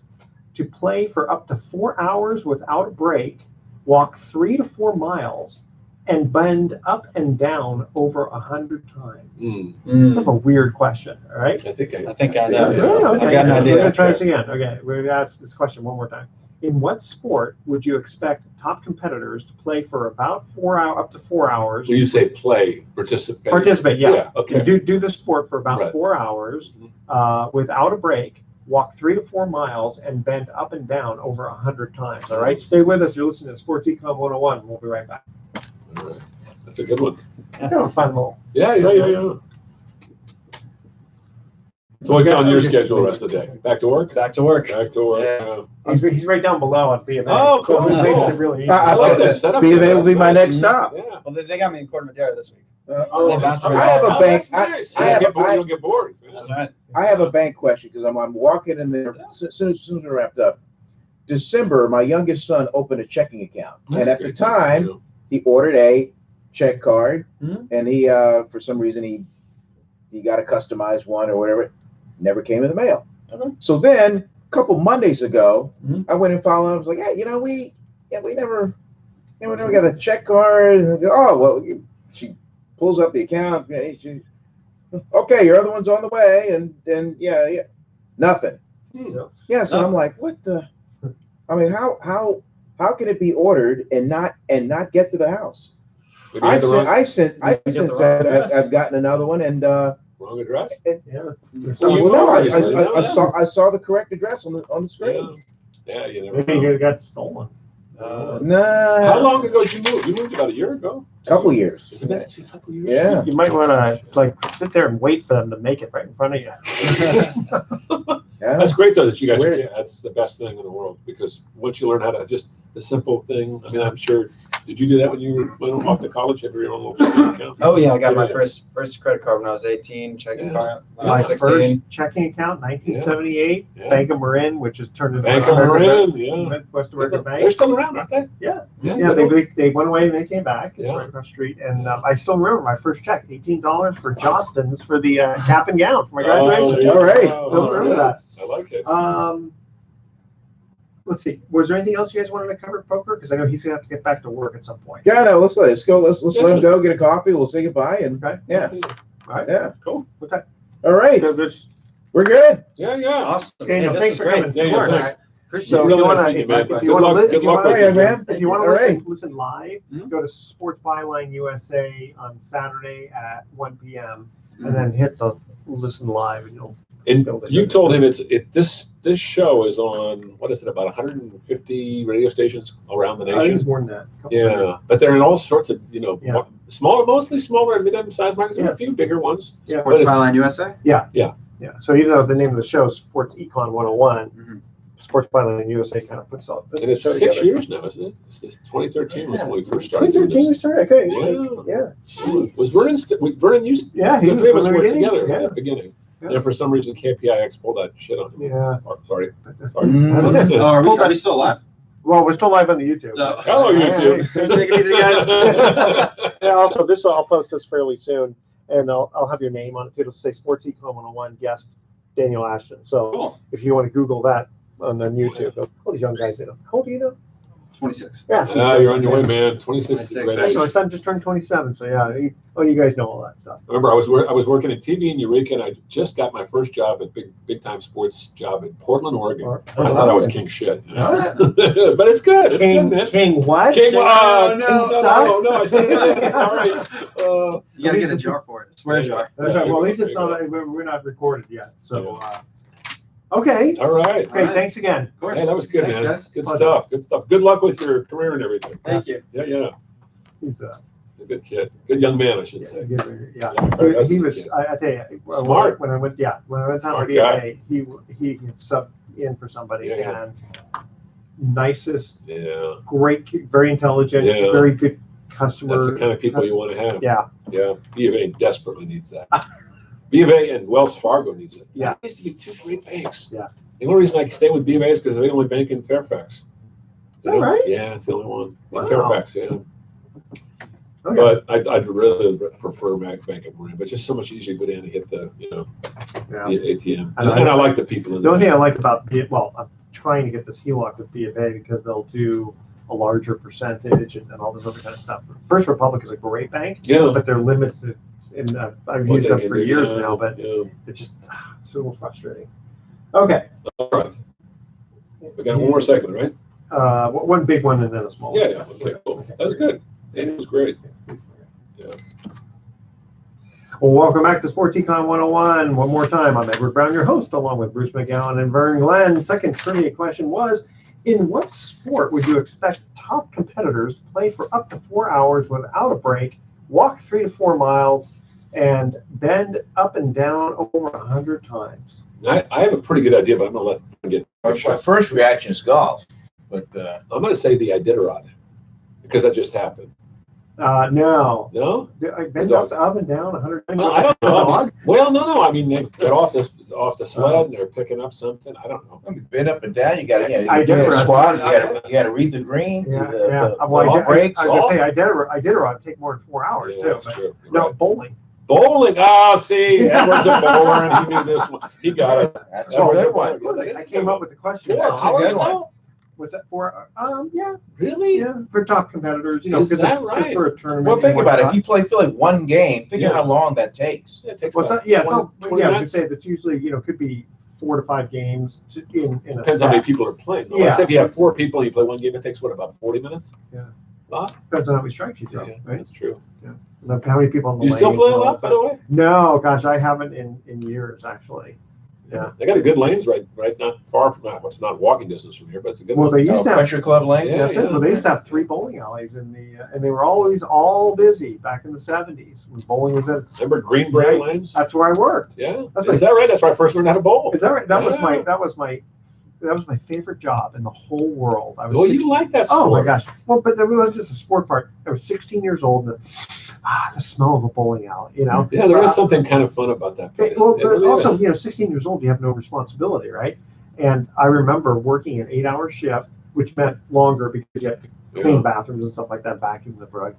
to play for up to 4 hours without a break, walk 3 to 4 miles, and bend up and down over 100 times? That's a weird question, all right? I think I I think I Yeah, know. okay. I've got an idea. We're going to try this again. Okay, we're going to ask this question one more time. In what sport would you expect top competitors to play for about 4 hours, up to 4 hours? When you say play, participate. Participate, yeah. Okay. Do the sport for about Right. 4 hours without a break, walk 3 to 4 miles, and bend up and down over 100 times. All right, stay with us. You're listening to Sports Econ 101. We'll be right back. All right. That's a good one. Kind of a fun little. Yeah. So what's on your schedule the rest of the day? Back to work? Back to work. Back to work. Yeah. He's right down below at BMA. Oh, so cool. it makes it really easy. I like like that that. setup. BMA will be my That's next stop. Yeah. Well, they got me in Corte Madera this week. Oh, They bounced me I have a back. bank. That's nice. I have You'll get bored. That's right. I have a bank question because I'm walking in there as soon as we're wrapped up. December, my youngest son opened a checking account, That's and a at the good thing to time, do. he ordered a check card, Mhm. and he for some reason he got a customized one or whatever. Never came in the mail. Okay. So then a couple Mondays ago, Mhm. I went and followed up. I was like, hey, we never got a check card. And I go, oh well, she pulls up the account. Okay, your other one's on the way, and then yeah, nothing. Yeah, so I'm like, what the? I mean, how can it be ordered and not get to the house? Maybe you had the wrong I've gotten another one, and wrong address? Yeah. I saw the correct address on the screen. Yeah, you never Maybe know. you got stolen. Nah. How long ago did you move? You moved about a year ago? Couple years. Isn't that a couple years? Yeah. You might want to sit there and wait for them to make it right in front of you. Yeah. That's great though that you guys Weird. yeah, that's the best thing in the world because once you learn how to just the simple thing. I mean, I'm sure. Did you do that when you went off to college? Have your own little checking account? Oh yeah, I got my Yeah. first credit card when I was 18. Checking Yeah. card when I My was first 16. checking account, 1978, Yeah. Bank of Marin, which is turned into Bank West of American Marin, Bank. West American They're Bank. still around, aren't they? Yeah. Yeah. Yeah, they went away and they came back. It's Yeah. right across the street. And I still remember my first check, $18 for Jostens for the cap and gown for my graduation. All right. Don't remember that. I like it. Let's see. Was there anything else you guys wanted to cover, poker? Because I know he's gonna have to get back to work at some point. Yeah, no, let's go. Let's let him go get a coffee. We'll say goodbye and Okay. yeah, All right. yeah. Cool. Okay. All right, So that's- we're good. Yeah, yeah. Awesome. Daniel, Hey, thanks this for was great. coming. Daniel, Of course. thanks. Appreciate So it. if Really you nice want meeting you, to, man. if Good you want luck- to, good if you luck want with All right, it. man. if you want to All listen, right. listen live, Mhm. go to Sports Byline USA on Saturday at 1 p.m. and then hit the listen live, and you'll. And Build it. you told him this show is on, what is it, about 150 radio stations around the I think it's nation? more than that. Yeah, but they're in all sorts of, Yeah. mostly smaller and medium-sized markets. There are a few bigger ones. Yeah. But Sports it's- Byline USA. Yeah. So even though the name of the show is Sports Econ 101, Mhm. Sports Byline USA kind of puts all. And it's 6 years now, isn't it? It's 2013 was when we first started. 2013 we started. Okay. Yeah. Yeah. Was Vernon used? Yeah, he The was three of us from the worked beginning. together Yeah. at the beginning. Yeah. And for some reason, KPIX pulled that shit on him. Yeah. Oh, sorry. Oh, are we still live? Well, we're still live on the YouTube. No. Hello, YouTube. Take it easy, guys. Yeah, also, I'll post this fairly soon, and I'll have your name on it. It'll say Sports Econ 101 guest Daniel Ashton. So Cool. if you want to Google that on YouTube, all these young guys, they know. How old are you now? 26. Yeah, You're on your way, man. 26 is a great Actually, my age. son just turned 27, so yeah. You guys know all that stuff. Remember, I was working at TV in Eureka, and I just got my first job at big time sports job in Portland, Oregon. I thought I was king shit, Huh? but it's good. It's King, good, man. King what? King, no, I said it. Sorry. You gotta get a jar for it. Swear jar. That's right. Well, at least it's not. We're not recorded yet. So, okay. All right. Okay. Thanks again. Of course. Yeah, that was good, Thanks, man. guys. Good Pleasure. stuff. Good stuff. Good luck with your career and everything. Thank you. Yeah. He's A good kid. Good young man, I should say. yeah. Very He nice was. kid. I tell you, Smart. when I went down Smart to BA, he had subbed in for somebody, Yeah. and nicest, Yeah. great, very intelligent, Yeah. very good customer. That's the kind of people you want to have. Yeah. Yeah. B of A desperately needs that. B of A and Wells Fargo needs it. Yeah. There used to be two great banks. Yeah. The only reason I can stay with B of A is because they're the only bank in Fairfax. Is that right? Yeah, it's the only one Wow. in Fairfax. Yeah. Okay. But I'd really prefer Bank of Marin, but it's just so much easier to go down and hit the Yeah. the ATM. I know. And I like the people in The only there. thing I like about I'm trying to get this HELOC with B of A because they'll do a larger percentage and all this other kind of stuff. First Republic is a great bank, Yeah. but they're limited. And I've What used they them can for do, years yeah, now, but yeah. it's just it's so frustrating. Okay. All right. We got one more segment, right? One big one and then a small one. Yeah. Okay. Cool. That's good. It was great. Yeah. Well, welcome back to Sports Econ 101. One more time, I'm Edward Brown, your host, along with Bruce McGowan and Vern Glenn. Second trivia question was, in what sport would you expect top competitors to play for up to 4 hours without a break, walk 3 to 4 miles, and bend up and down over 100 times? I have a pretty good idea, but I'm going to let him get My first reaction is golf, but I'm going to say the Iditarod because that just happened. No. No? I bend up and down 100 times. Well, I don't know. Dog? Well, no. I mean, they get off the sled and they're picking up something. I don't know. I mean, bend up and down. You got to, I you got did. to squat. You got to read the greens. Yeah, the, yeah. The, Well, the breaks. I was going to say, Iditarod would take more than 4 hours, Yeah, too. that's But true. You're no, right. bowling. Bowling. See, Edward's a bowler and he knew this one. He got it. That's So a that good one. I came up with the question. 4 That's a hours good one. now? Was that 4? Yeah, Really? yeah, for top competitors, Is because that right? for a tournament. Well, think and about it. If whatnot. you play like one game, think of Yeah. how long that takes. Yeah, it takes Well, it's about not, yeah, it's 20 not, 20 yeah, I was minutes. gonna say that's usually, could be 4 to 5 games in a Depends how many set. people are playing. Yeah. Let's say if you have 4 people and you play one game, it takes what, about 40 minutes? Yeah. A lot? Depends on how many strikes you throw, Yeah, right? that's true. Like how many people on the You still lanes play a and all lot, that by the stuff. way? No, gosh, I haven't in years, actually. Yeah. They got a good lanes right not far from that. Well, it's not walking distance from here, but it's a good Well, one. they used to have, Country club lane. Yeah. that's it. Well, they used to have 3 bowling alleys in the, and they were always all busy back in the 70s when bowling was at its. Remember Greenbrier lanes? That's where I worked. Yeah. That's Is that right? That's where I first learned how to bowl. Is that right? That was Yeah. my favorite job in the whole world. I was Well, 16 you like that sport. Oh my gosh! Well, but it wasn't just a sport part. I was 16 years old, and the smell of a bowling alley. Yeah, there is something kind of fun about that place. Well, It but really also, is. 16 years old, you have no responsibility, right? And I remember working an 8-hour shift, which meant longer because you have to clean Yeah. bathrooms and stuff like that, vacuum the rug.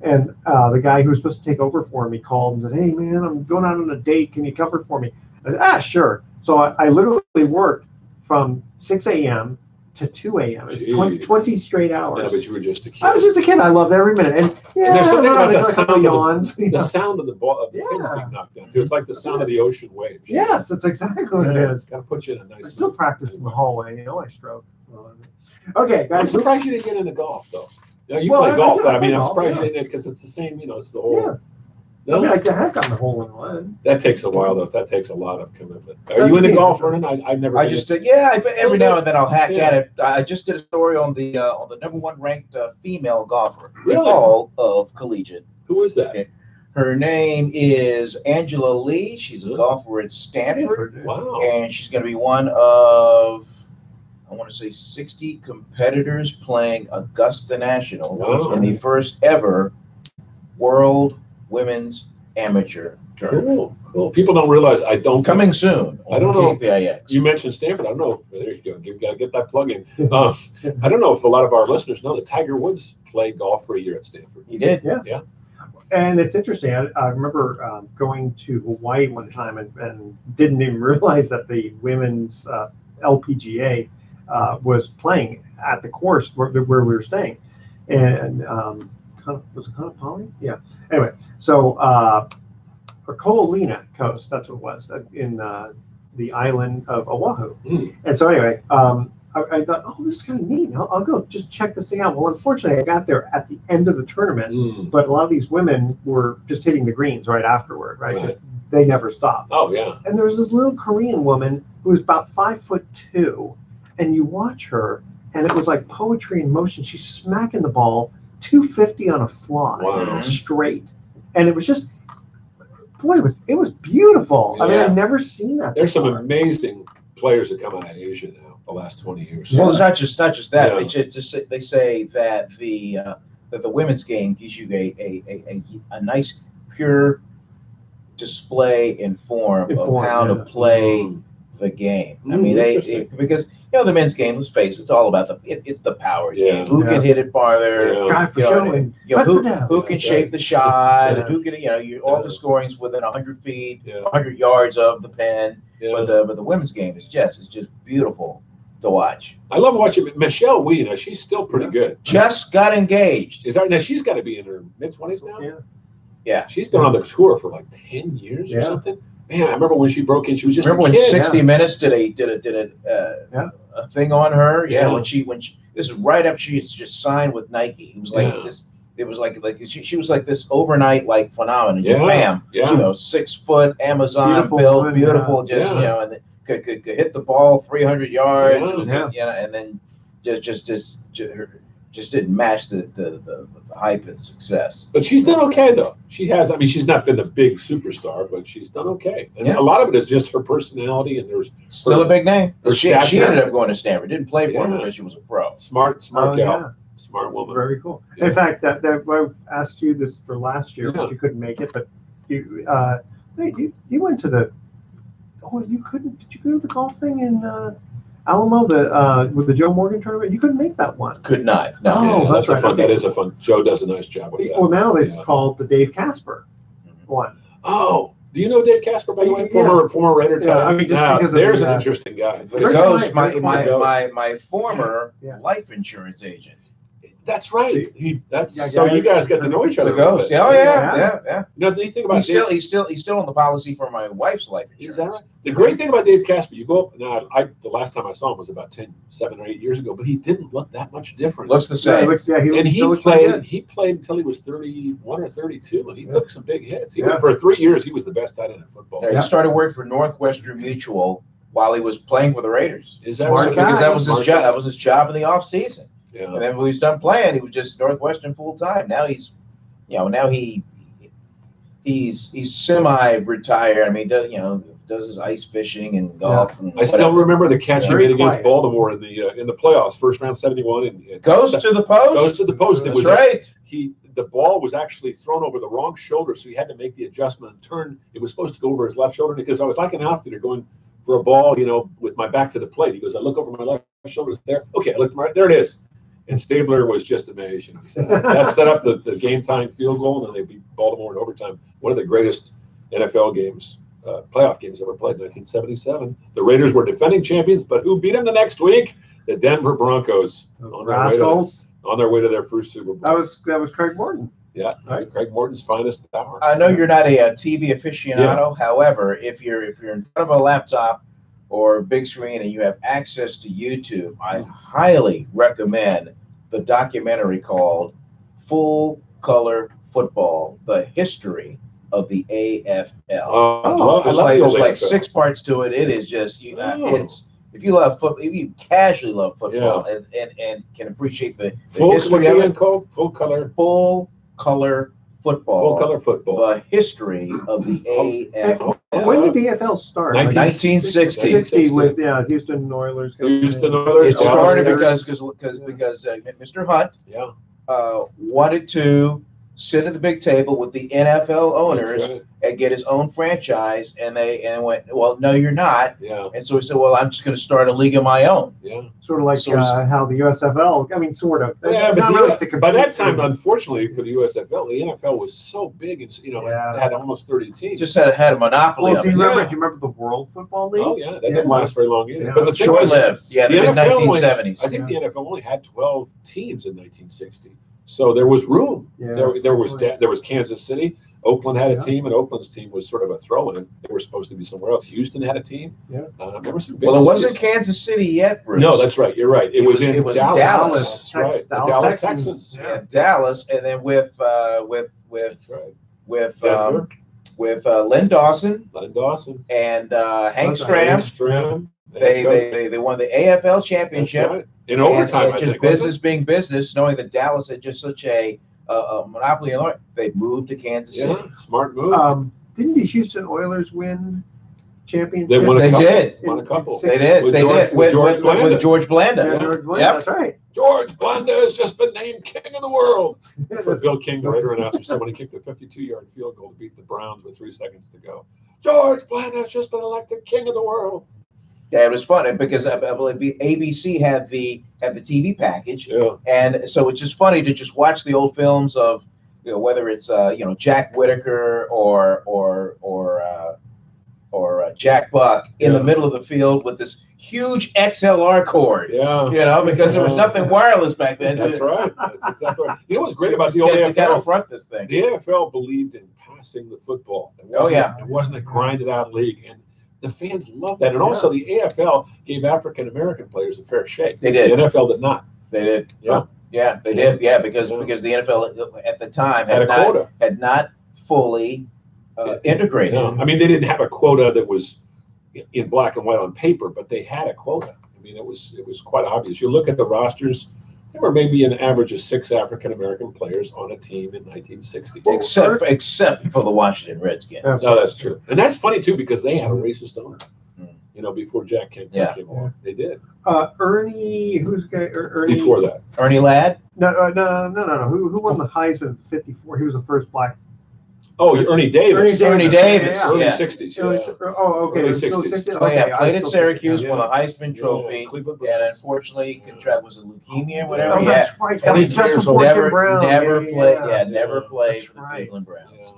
And the guy who was supposed to take over for me called and said, "Hey, man, I'm going out on a date. Can you cover for me?" I said, sure. So I literally worked from 6 a.m. to 2 a.m. It was 20, Jeez. 20 straight Yeah, hours. but you were just a kid. I was just a kid. I loved every minute. And yeah, there's something about a the couple sound of yawns. the sound of the ball of the pins Yeah. being knocked down too. It's like the sound of the ocean waves. Yes, that's exactly what it is. Got to put you in a nice. I still mood. practice in the hallway. I stroke. Okay, I'm guys. surprised you didn't get into golf though. You Well, play I golf, do, but I I mean, play I'm golf, surprised yeah. you didn't because it's the same. It's the whole. No, I have gotten a hole in one. that takes a while though. That takes a lot of commitment. Are you into golf, Vernon? I've never. I just every now and then I'll hack Yeah. at it. I just did a story on the #1 ranked female golfer in Really? all of collegiate. Who is that? Okay. Her name is Angela Lee. She's a golfer at Stanford, Wow. and she's going to be one of, I want to say, 60 competitors playing Augusta National Wow. in the first ever World Women's Amateur Tournament. Cool. People don't realize I don't. Coming soon. I don't know. KPIX. You mentioned Stanford. I don't know. There you go. You got to get that plug in. I don't know if a lot of our listeners know that Tiger Woods played golf for a year at Stanford. He did. Yeah. And it's interesting. I remember going to Hawaii one time and didn't even realize that the women's LPGA was playing at the course where we were staying. And was it Poly? Yeah. Anyway, so Ko'olina Coast, that's what it was, in the island of Oahu. Mm. And so anyway, I thought, oh, this is kind of neat. I'll go just check this thing out. Well, unfortunately, I got there at the end of the tournament, but a lot of these women were just hitting the greens right afterward, right? Because they never stopped. Oh, yeah. And there was this little Korean woman who was about 5'2", and you watch her, and it was like poetry in motion. She's smacking the ball 250 on a fly, Wow. straight, and it was just, boy, it was beautiful. I mean, Yeah. I've never seen that. There's some before. amazing players that come out of Asia now. The last 20 years. Well, it's not just that. Yeah. They say that the women's game gives you a nice pure display in form of how to play the game. I mean, because the men's game. Let's face it, it's all about it's the power game. Who can hit it farther? Drive for showing. Who can shape the shot? Yeah. And who can all the scoring's within 100 feet, 100 yards of the pin. Yeah. But the women's game is just beautiful to watch. I love watching Michelle Wee. Now she's still pretty good. Just got engaged. Is that now? She's got to be in her mid-20s now. Yeah. She's been on the tour for like 10 years or something. Man, I remember when she broke in. She was just remember a when kid. 60 Minutes did a thing on her. Yeah. When she this is right after she just signed with Nike. It was like this. It was like she was like this overnight phenomenon. Bam. Yeah. 6 foot Amazon Beautiful build, woman, beautiful. Just and could hit the ball 300 yards. Yeah. And then just didn't match the hype and success. But she's done okay though. She has. I mean, she's not been the big superstar, but she's done okay. And a lot of it is just her personality and there's still a big name. She stature. ended up going to Stanford. Didn't play for him because she was a pro. Smart gal. Yeah. Smart woman. Very cool. Yeah. In fact, that I asked you this for last year, but you couldn't make it. But you went to the. Oh, you couldn't. Did you go to the golf thing in Alamo, with the Joe Morgan tournament? You couldn't make that one. Could not. No. Oh, that's right. Fun. That is a fun. Joe does a nice job with that. Well, now it's called the Dave Casper one. Oh, do you know Dave Casper, by the way? Former Raider. Yeah, I mean, just because of there's the, an interesting guy. Because Very quiet. my former life insurance agent. That's right. See? So you guys get to know each other. The Ghost. Yeah. Oh yeah. You know, the thing about He's still on the policy for my wife's life insurance. Is that right? The great thing about Dave Casper, you go up now. The last time I saw him was about 7 or 8 years ago, but he didn't look that much different. Looks the same. He played until he was 31 or 32, and he took some big hits. For 3 years, he was the best tight end in football. He started working for Northwestern Mutual while he was playing for the Raiders. Is that Smart right? guy. Because that was his job. That was his job in the off season. Yeah. And then when he was done playing, he was just Northwestern full time. Now he's semi-retired. I mean, does his ice fishing and golf. And I still remember the catch he Very made against quiet. Baltimore in the playoffs, first round 71. And goes to the post. Goes to the post. That's right. The ball was actually thrown over the wrong shoulder, so he had to make the adjustment and turn. It was supposed to go over his left shoulder because I was like an outfitter going for a ball, with my back to the plate. He goes, I look over my left shoulder, it's there. Okay, I looked right there. It is. And Stabler was just amazed. That set up the game time field goal, and then they beat Baltimore in overtime. One of the greatest NFL games, playoff games ever played, 1977. The Raiders were defending champions, but who beat them the next week? The Denver Broncos. Rascals. On their way to their first Super Bowl. That was Craig Morton. Yeah, that was Craig Morton's finest hour. I know you're not a TV aficionado. However, if you're in front of a laptop or big screen and you have access to YouTube, I highly recommend the documentary called Full Color Football: The History of the AFL. I There's love the old like AFL. 6 parts to it. It is just Oh. it's if you love football, if you casually love football and can appreciate the Full, history what's of it it, called? Full color football. Full color football. The history of the AFL. When did the AFL start? 1960. 60 with Houston Oilers. Houston Oilers. It started Dallas because Mr. Hunt Yeah. wanted to sit at the big table with the NFL owners That's right. and get his own franchise, and they went, well, no, you're not. Yeah. And so he said, well, I'm just going to start a league of my own. Yeah. Sort of like how the USFL. I mean, sort of. Yeah, but Not really to compete by that time, with- unfortunately for the USFL, the NFL was so big, and it had almost 30 teams. Just had a monopoly Well, of do you it. remember? Do you remember the World Football League? Oh yeah, that didn't last very long either. Yeah. But the thing was, Short-lived. Yeah, the the NFL only- 1970s. I think the NFL only had 12 teams in 1960, so there was room. Yeah. There was Kansas City. Oakland had a Yeah. team, and Oakland's team was sort of a throw-in. They were supposed to be somewhere else. Houston had a team. Yeah. There were some big Well, it wasn't cities. Kansas City yet, Bruce. No, that's right. You're right. It was in Dallas. Dallas. That's right. The Dallas Dallas Texans. Texans. Yeah, Dallas, and then with That's right. Denver. Denver. Lynn Dawson Len Dawson. and Hank That's right. Stram. Stram. They won the AFL That's championship. right. In overtime, and I just think. wasn't business being business, knowing that Dallas had just such a monopoly in life, they moved to Kansas it? City. Yeah, smart move. Didn't the Houston Oilers win championship? They won a They couple. did. Won a couple. They did. With They George- did with George Blanda. with George Blanda. Yeah, George Blanda, Yep. That's right. George Blanda has just been named king of the world. Yeah, That's what Bill King, the writer announcer, said when he kicked a 52-yard field goal to beat the Browns with 3 seconds to go. George Blanda has just been elected king of the world. Yeah, it was fun because I believe the ABC had the TV package, Yeah. and so it's just funny to just watch the old films of whether it's Jack Whitaker or Jack Buck in the middle of the field with this huge XLR cord. Yeah. Because there was nothing wireless back then. That's right. That's exactly right. You know what's great about the old You got to AFL? front this thing. The AFL believed in passing the football. It wasn't a grinded out league. And the fans loved that. And also the AFL gave African American players a fair shake. They did. The NFL did not. They did. Yeah. Yeah, they did. Yeah, because the NFL at the time Had a quota. had not fully integrated. Yeah. I mean, they didn't have a quota that was in black and white on paper, but they had a quota. I mean, it was quite obvious. You look at the rosters, there were maybe an average of 6 African American players on a team in 1960. Except for the Washington Redskins. No, that's true, and that's funny too because they had a racist owner. Before Jack Kemp came on, they did. Ernie, who's the guy? Ernie. Before that, Ernie Ladd. No. Who won the Heisman in '54? He was the first black. Ernie Davis. Ernie Davis. Yeah. Early Yeah. 60s. It was, okay. Early It was still 60s. 60s? Oh yeah, Okay, played I at still Syracuse, think, won a Heisman Trophy, Cleveland and Browns. unfortunately, was it leukemia, Oh, whatever? that's right. That 20 was just years before old. Jim Brown. Never played. Yeah. Never played That's for the right. Cleveland Browns.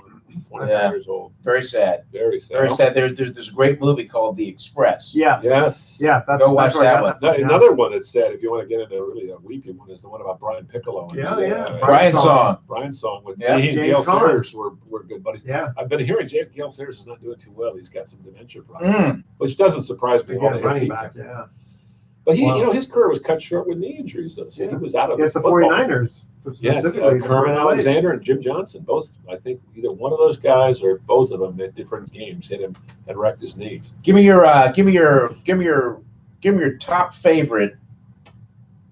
25 Yeah. years old. Very sad. Very sad. Very sad. There's a great movie called The Express. Yes. Yes. Yeah. That's, Go watch that's where I that got Now, from, yeah. another one that's sad, if you want to get into really a weepy one, is the one about Brian Piccolo. And Brian Song. Brian Song with Yeah. he and James Gail Conner. Sayers were good buddies. Yeah. I've been hearing Gail Sayers is not doing too well. He's got some dementia problems, which doesn't surprise me. They all got the running hits he back. took. Yeah. But Wow. his career was cut short with knee injuries, though. So he was out of Against the football. 49ers. Yeah, Specifically. the Kermit 49ers. Alexander and Jim Johnson, both. I think either one of those guys or both of them at different games hit him and wrecked his knees. Give me your top favorite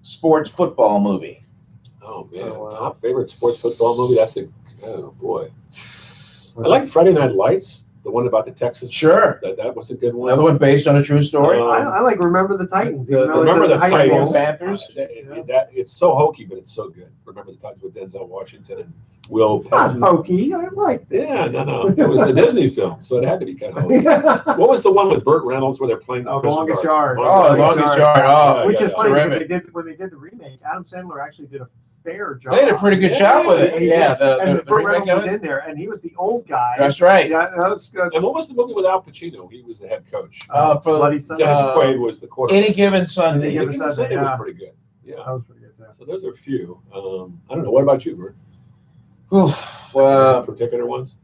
sports football movie. Oh man, Oh, wow. top favorite sports football movie? Oh boy. I like Friday Night Lights, the one about the Texas. Sure. That was a good one. Another one based on a true story. I like Remember the Titans. even though it's Remember in the high Titans. school. Panthers. It's so hokey, but it's so good. Remember the Titans with Denzel Washington and Will. It's not hokey. I liked it. Yeah, no. It was a Disney film, so it had to be kind of hokey. What was the one with Burt Reynolds where they're playing the Oh, prison Longest guards? Yard. Oh, Longest Yard. Oh, Which is funny terrific. because when they did the remake, Adam Sandler actually did a fair job. They did a pretty good job with it. He Yeah, did. And the Burt remake Reynolds of was it. in there, and he was the old guy. That's right. Yeah, that was good. And what was the movie with Al Pacino? He was the head coach. For Bloody Sunday. Dennis Quaid was the quarterback. Any Given Sunday. Any Given Any Given Sunday, Sunday yeah. was pretty good. Yeah. That was pretty good too. So those are a few. I don't know. What about you, Bert? Oof, Particular ones?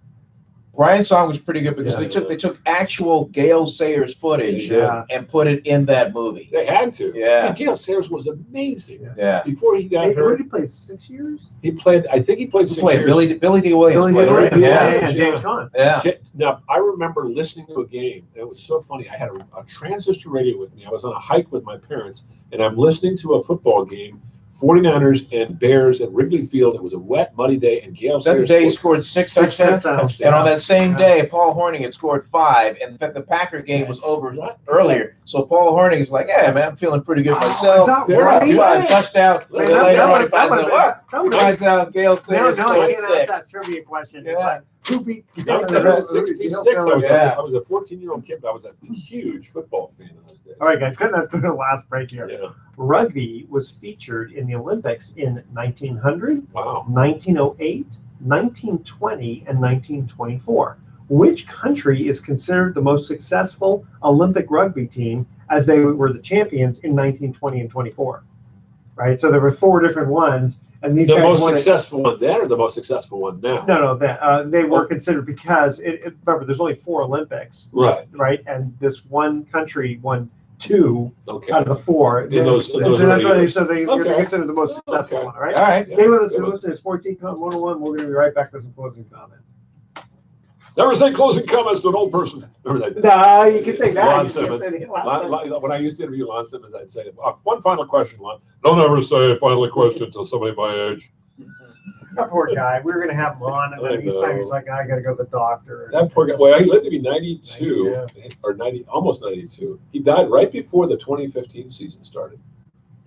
Brian's song was pretty good because Yeah. they took actual Gale Sayers footage Yeah. and put it in that movie. They had to. Yeah. I mean, Gale Sayers was amazing. Yeah. Before he got Where hurt, did he play? 6 years? he played. I think he played 6 Played years. Billy D. Williams. Billy played, Dillon, right? yeah, Yeah. and James Caan. Yeah. Now, I remember listening to a game, and it was so funny. I had a transistor radio with me. I was on a hike with my parents, and I'm listening to a football game, 49ers and Bears at Wrigley Field. It was a wet, muddy day, and Gale Was that the Sayers day he scored six touchdowns? touchdowns. And on that same Yeah. day, Paul Hornung had scored 5, and the Packer game was over What? earlier. So Paul Hornung is like, "Yeah, man, I'm feeling pretty good Oh, myself." is that They're right? 5 touchdowns. Man, And then later on, he that finds would've out what? been- He finds out Gale Now, Sayers now I scored can't ask that 6. trivia question. Yeah. It's like, who beat 1966. Yeah. I was a 14-year-old kid, but I was a huge football fan in those days. All right, guys, coming up to the last break here. Yeah. Rugby was featured in the Olympics in 1900, Wow. 1908, 1920, and 1924. Which country is considered the most successful Olympic rugby team as they were the champions in 1920 and 24? Right, so there were 4 different ones, and these The guys most won it. successful one then, or the most successful one now? No, they were considered because remember, there's only 4 Olympics, Right. right? And this one country won 2 Okay. out of the 4. In those that's early why they years. said they're Okay. considered the most successful Okay. one. All right. All right. Stay with us. Good You're one. listening to Sports Econ 101. We're going to be right back with some closing comments. Never say closing comments to an old person. Remember that? No, you can say that. Lon You can't Simmons. say the last time. When I used to interview Lon Simmons, I'd say, one final question, Lon. Don't ever say a final question to somebody my age. That poor guy. We were going to have him on, and I then each time know. he's like, I got to go to the doctor. That poor guy. Well, he lived to be 92, Yeah. or 90, almost 92. He died right before the 2015 season started.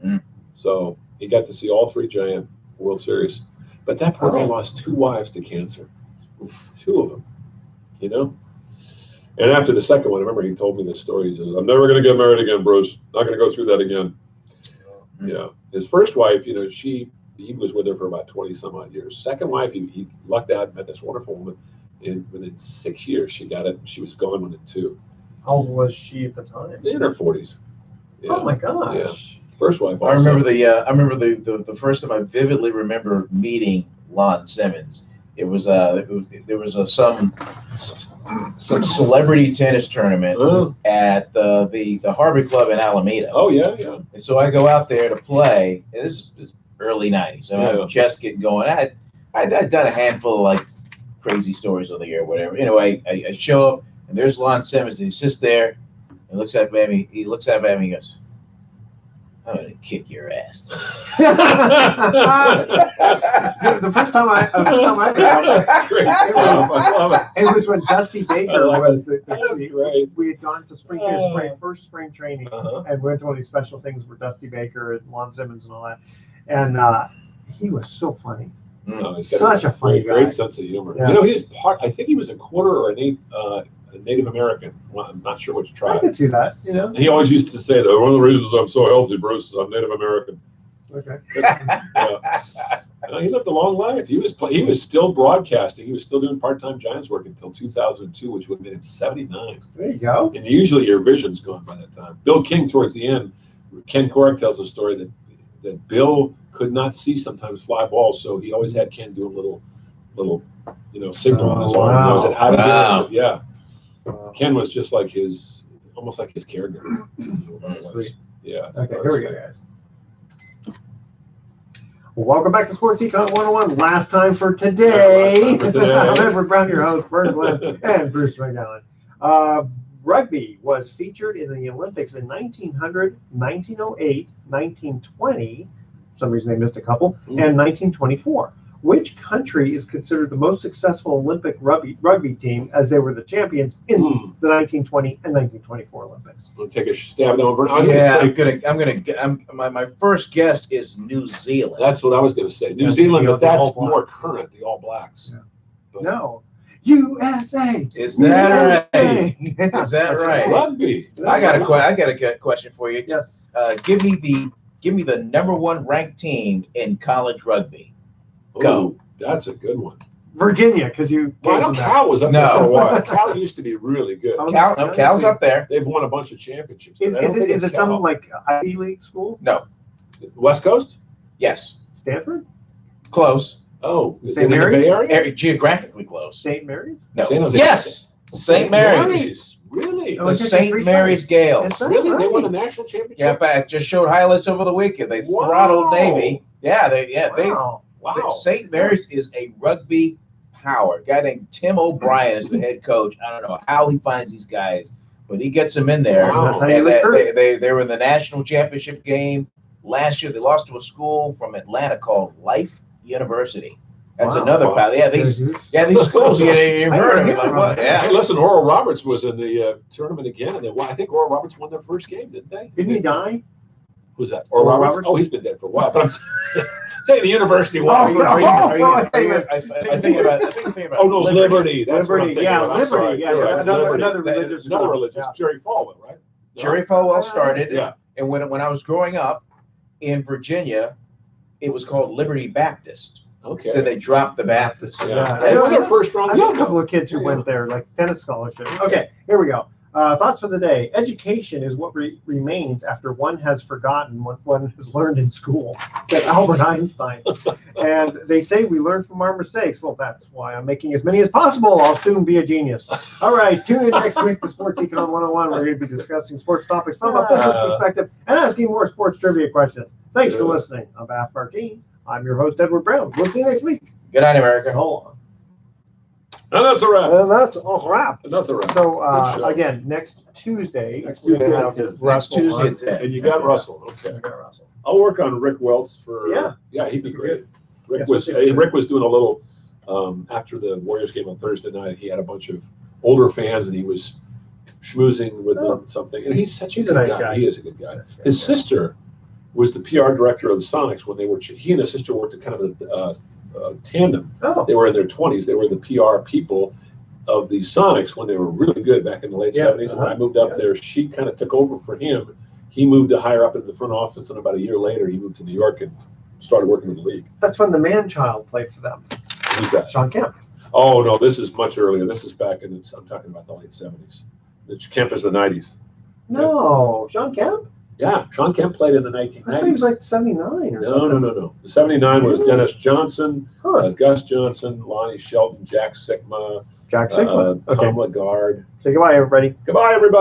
Mm. So he got to see all 3 giant World Series. But that poor guy Oh. lost 2 wives to cancer. 2 of them, you know? And after the second one, I remember he told me this story. He says, I'm never going to get married again, Bruce. Not going to go through that again. Yeah. His first wife, you know, he was with her for about 20 some odd years. Second wife, he lucked out, met this wonderful woman. And within 6 years, she got it. She was going within 2. How old was she at the time? In her 40s. Yeah. Oh my gosh. First wife. I Also. remember the first time I vividly remember meeting Lon Simmons. There was some celebrity tennis tournament Oh. at the Harbor Club in Alameda. Oh yeah, yeah. And so I go out there to play. And this is early '90s. So Yeah. I'm just getting going. I'd done a handful of like crazy stories on the air, or whatever. Anyway, I show up and there's Lon Simmons. And he sits there and looks up at me. He looks up at me and goes, "I'm gonna kick your ass." The first time I That's great. I love it. it was when Dusty Baker was Right. we had gone to first spring training, Uh-huh. and we went to one of these special things where Dusty Baker and Lon Simmons and all that, and he was so funny. No, he's got Such a funny great guy. sense of humor. Yeah. You know, he's part. I think he was a quarter or a Native American. Well, I'm not sure which I tribe. can see that, you know. And he always used to say that one of the reasons I'm so healthy, Bruce, is I'm Native American. Okay. He lived a long life. He was still broadcasting. He was still doing part-time Giants work until 2002, which would have made him 79. There you go. And usually your vision's gone by that time. Bill King, towards the end, Ken Corrick tells a story that Bill could not see sometimes fly balls, so he always had Ken do a little signal on his arm. Wow. Knows how to do it. Wow. Yeah. Ken was just like almost like his caregiver. Sweet. Yeah. Okay, here we go, guys. Well, welcome back to Sports Econ 101. Last time for today. Yeah, last time for today. I'm Edward Brown, your host, Bert Glenn, and Bruce McGowan. Rugby was featured in the Olympics in 1900, 1908, 1920, for some reason they missed a couple, and 1924. Which country is considered the most successful Olympic rugby team as they were the champions in the 1920 and 1924 Olympics? We'll take a stab at that one. My first guess is New Zealand. That's what I was going to say. New Yeah, Zealand, the but that's All Blacks. more current, the All Blacks. Yeah. But No. USA. Is that right? USA. Is that right? Rugby. I got a question for you. Yes. Give me the #1 ranked team in college rugby. Go. Ooh, that's a good one. Virginia, because you. Well, I know came from Cal was up No. there for a while. Cal used to be really good. Oh, Cal's up there. They've won a bunch of championships. that. but I don't think Is it's it some Cal. like Ivy League school? No. West Coast? Yes. Stanford? Close. Oh, is St. it in the Mary's? Bay Area? Geographically close. St. Mary's? No. San Jose. Yes, St. Mary's. Really? Oh, The it's just St. free Mary's Gales. Is that Really? They won the right? national championship? Yeah, but I just showed highlights over the weekend. They Wow. throttled Navy. Yeah, they Wow. Wow. St. Mary's is a rugby power. A guy named Tim O'Brien is the head coach. I don't know how he finds these guys, but he gets them in there. Wow. That's how you And recruit. they were in the national championship game last year. They lost to a school from Atlanta called Life University. That's Wow. another Wow. power. Yeah, these schools you've heard of. You're like, what? Hey, Yeah. listen, Oral Roberts was in the tournament again, and I think Oral Roberts won their first game, didn't they? Didn't he die? Who's that? Oral Oral Roberts? Roberts? Oh, he's been dead for a while. But I'm saying the university Oh, won. no. I think about Oh no, Liberty. That's what I'm Liberty, thinking yeah, about. I'm Liberty, sorry. yeah, You're right. another Liberty. religious Another school. religious. Yeah. Jerry Falwell, right? No? Jerry Falwell started, Yeah. and when I was growing up in Virginia, it was called Liberty Baptist. Okay. Then they dropped the Baptist. Yeah. I It know- was their first round I know a game. couple of kids who went there, like tennis scholarship. Okay, here we go. Thoughts for the day. Education is what remains after one has forgotten what one has learned in school, said Albert Einstein. And they say we learn from our mistakes. Well, that's why I'm making as many as possible. I'll soon be a genius. All right, tune in next week to Sports Econ 101. We're going to be discussing sports topics from a business perspective and asking more sports trivia questions. Thanks for listening. On behalf of our team, I'm your host, Edward Brown. We'll see you next week. Good night, America. So long. And that's a wrap. And that's a wrap. That's a wrap. So Good show. again, next Tuesday, Next we're gonna Tuesday have at 10. Russell Tuesday on. at 10. And you got Russell. Okay. We got Russell. I'll work on Rick Welts for. Yeah. He'd be great. Rick Yes, was we'll see. Rick was doing a little after the Warriors game on Thursday night. He had a bunch of older fans and he was schmoozing with them something. And he's such a He's good a nice guy. He is a good guy. His sister was the PR director of the Sonics when they were. He and his sister worked at kind of a tandem. Oh, They were in their 20s. They were the PR people of the Sonics when they were really good back in the late 70s. And when I moved up there, she kind of took over for him. He moved to higher up in the front office, and about a year later, he moved to New York and started working in the league. that's when the man-child played for them. Who's that? Sean Kemp. Oh, no, this is much earlier. This is back in, I'm talking about the late 70s. The Kemp is the 90s. No, Sean Kemp? Yeah, Sean Kemp played in the I thought he was 1990s. like 79 or something. No. The 79 was Really? Dennis Johnson, Huh. Gus Johnson, Lonnie Shelton, Jack Sigma, Jack Sigma. Okay. Tom Lagarde. Say goodbye, everybody. Goodbye, everybody.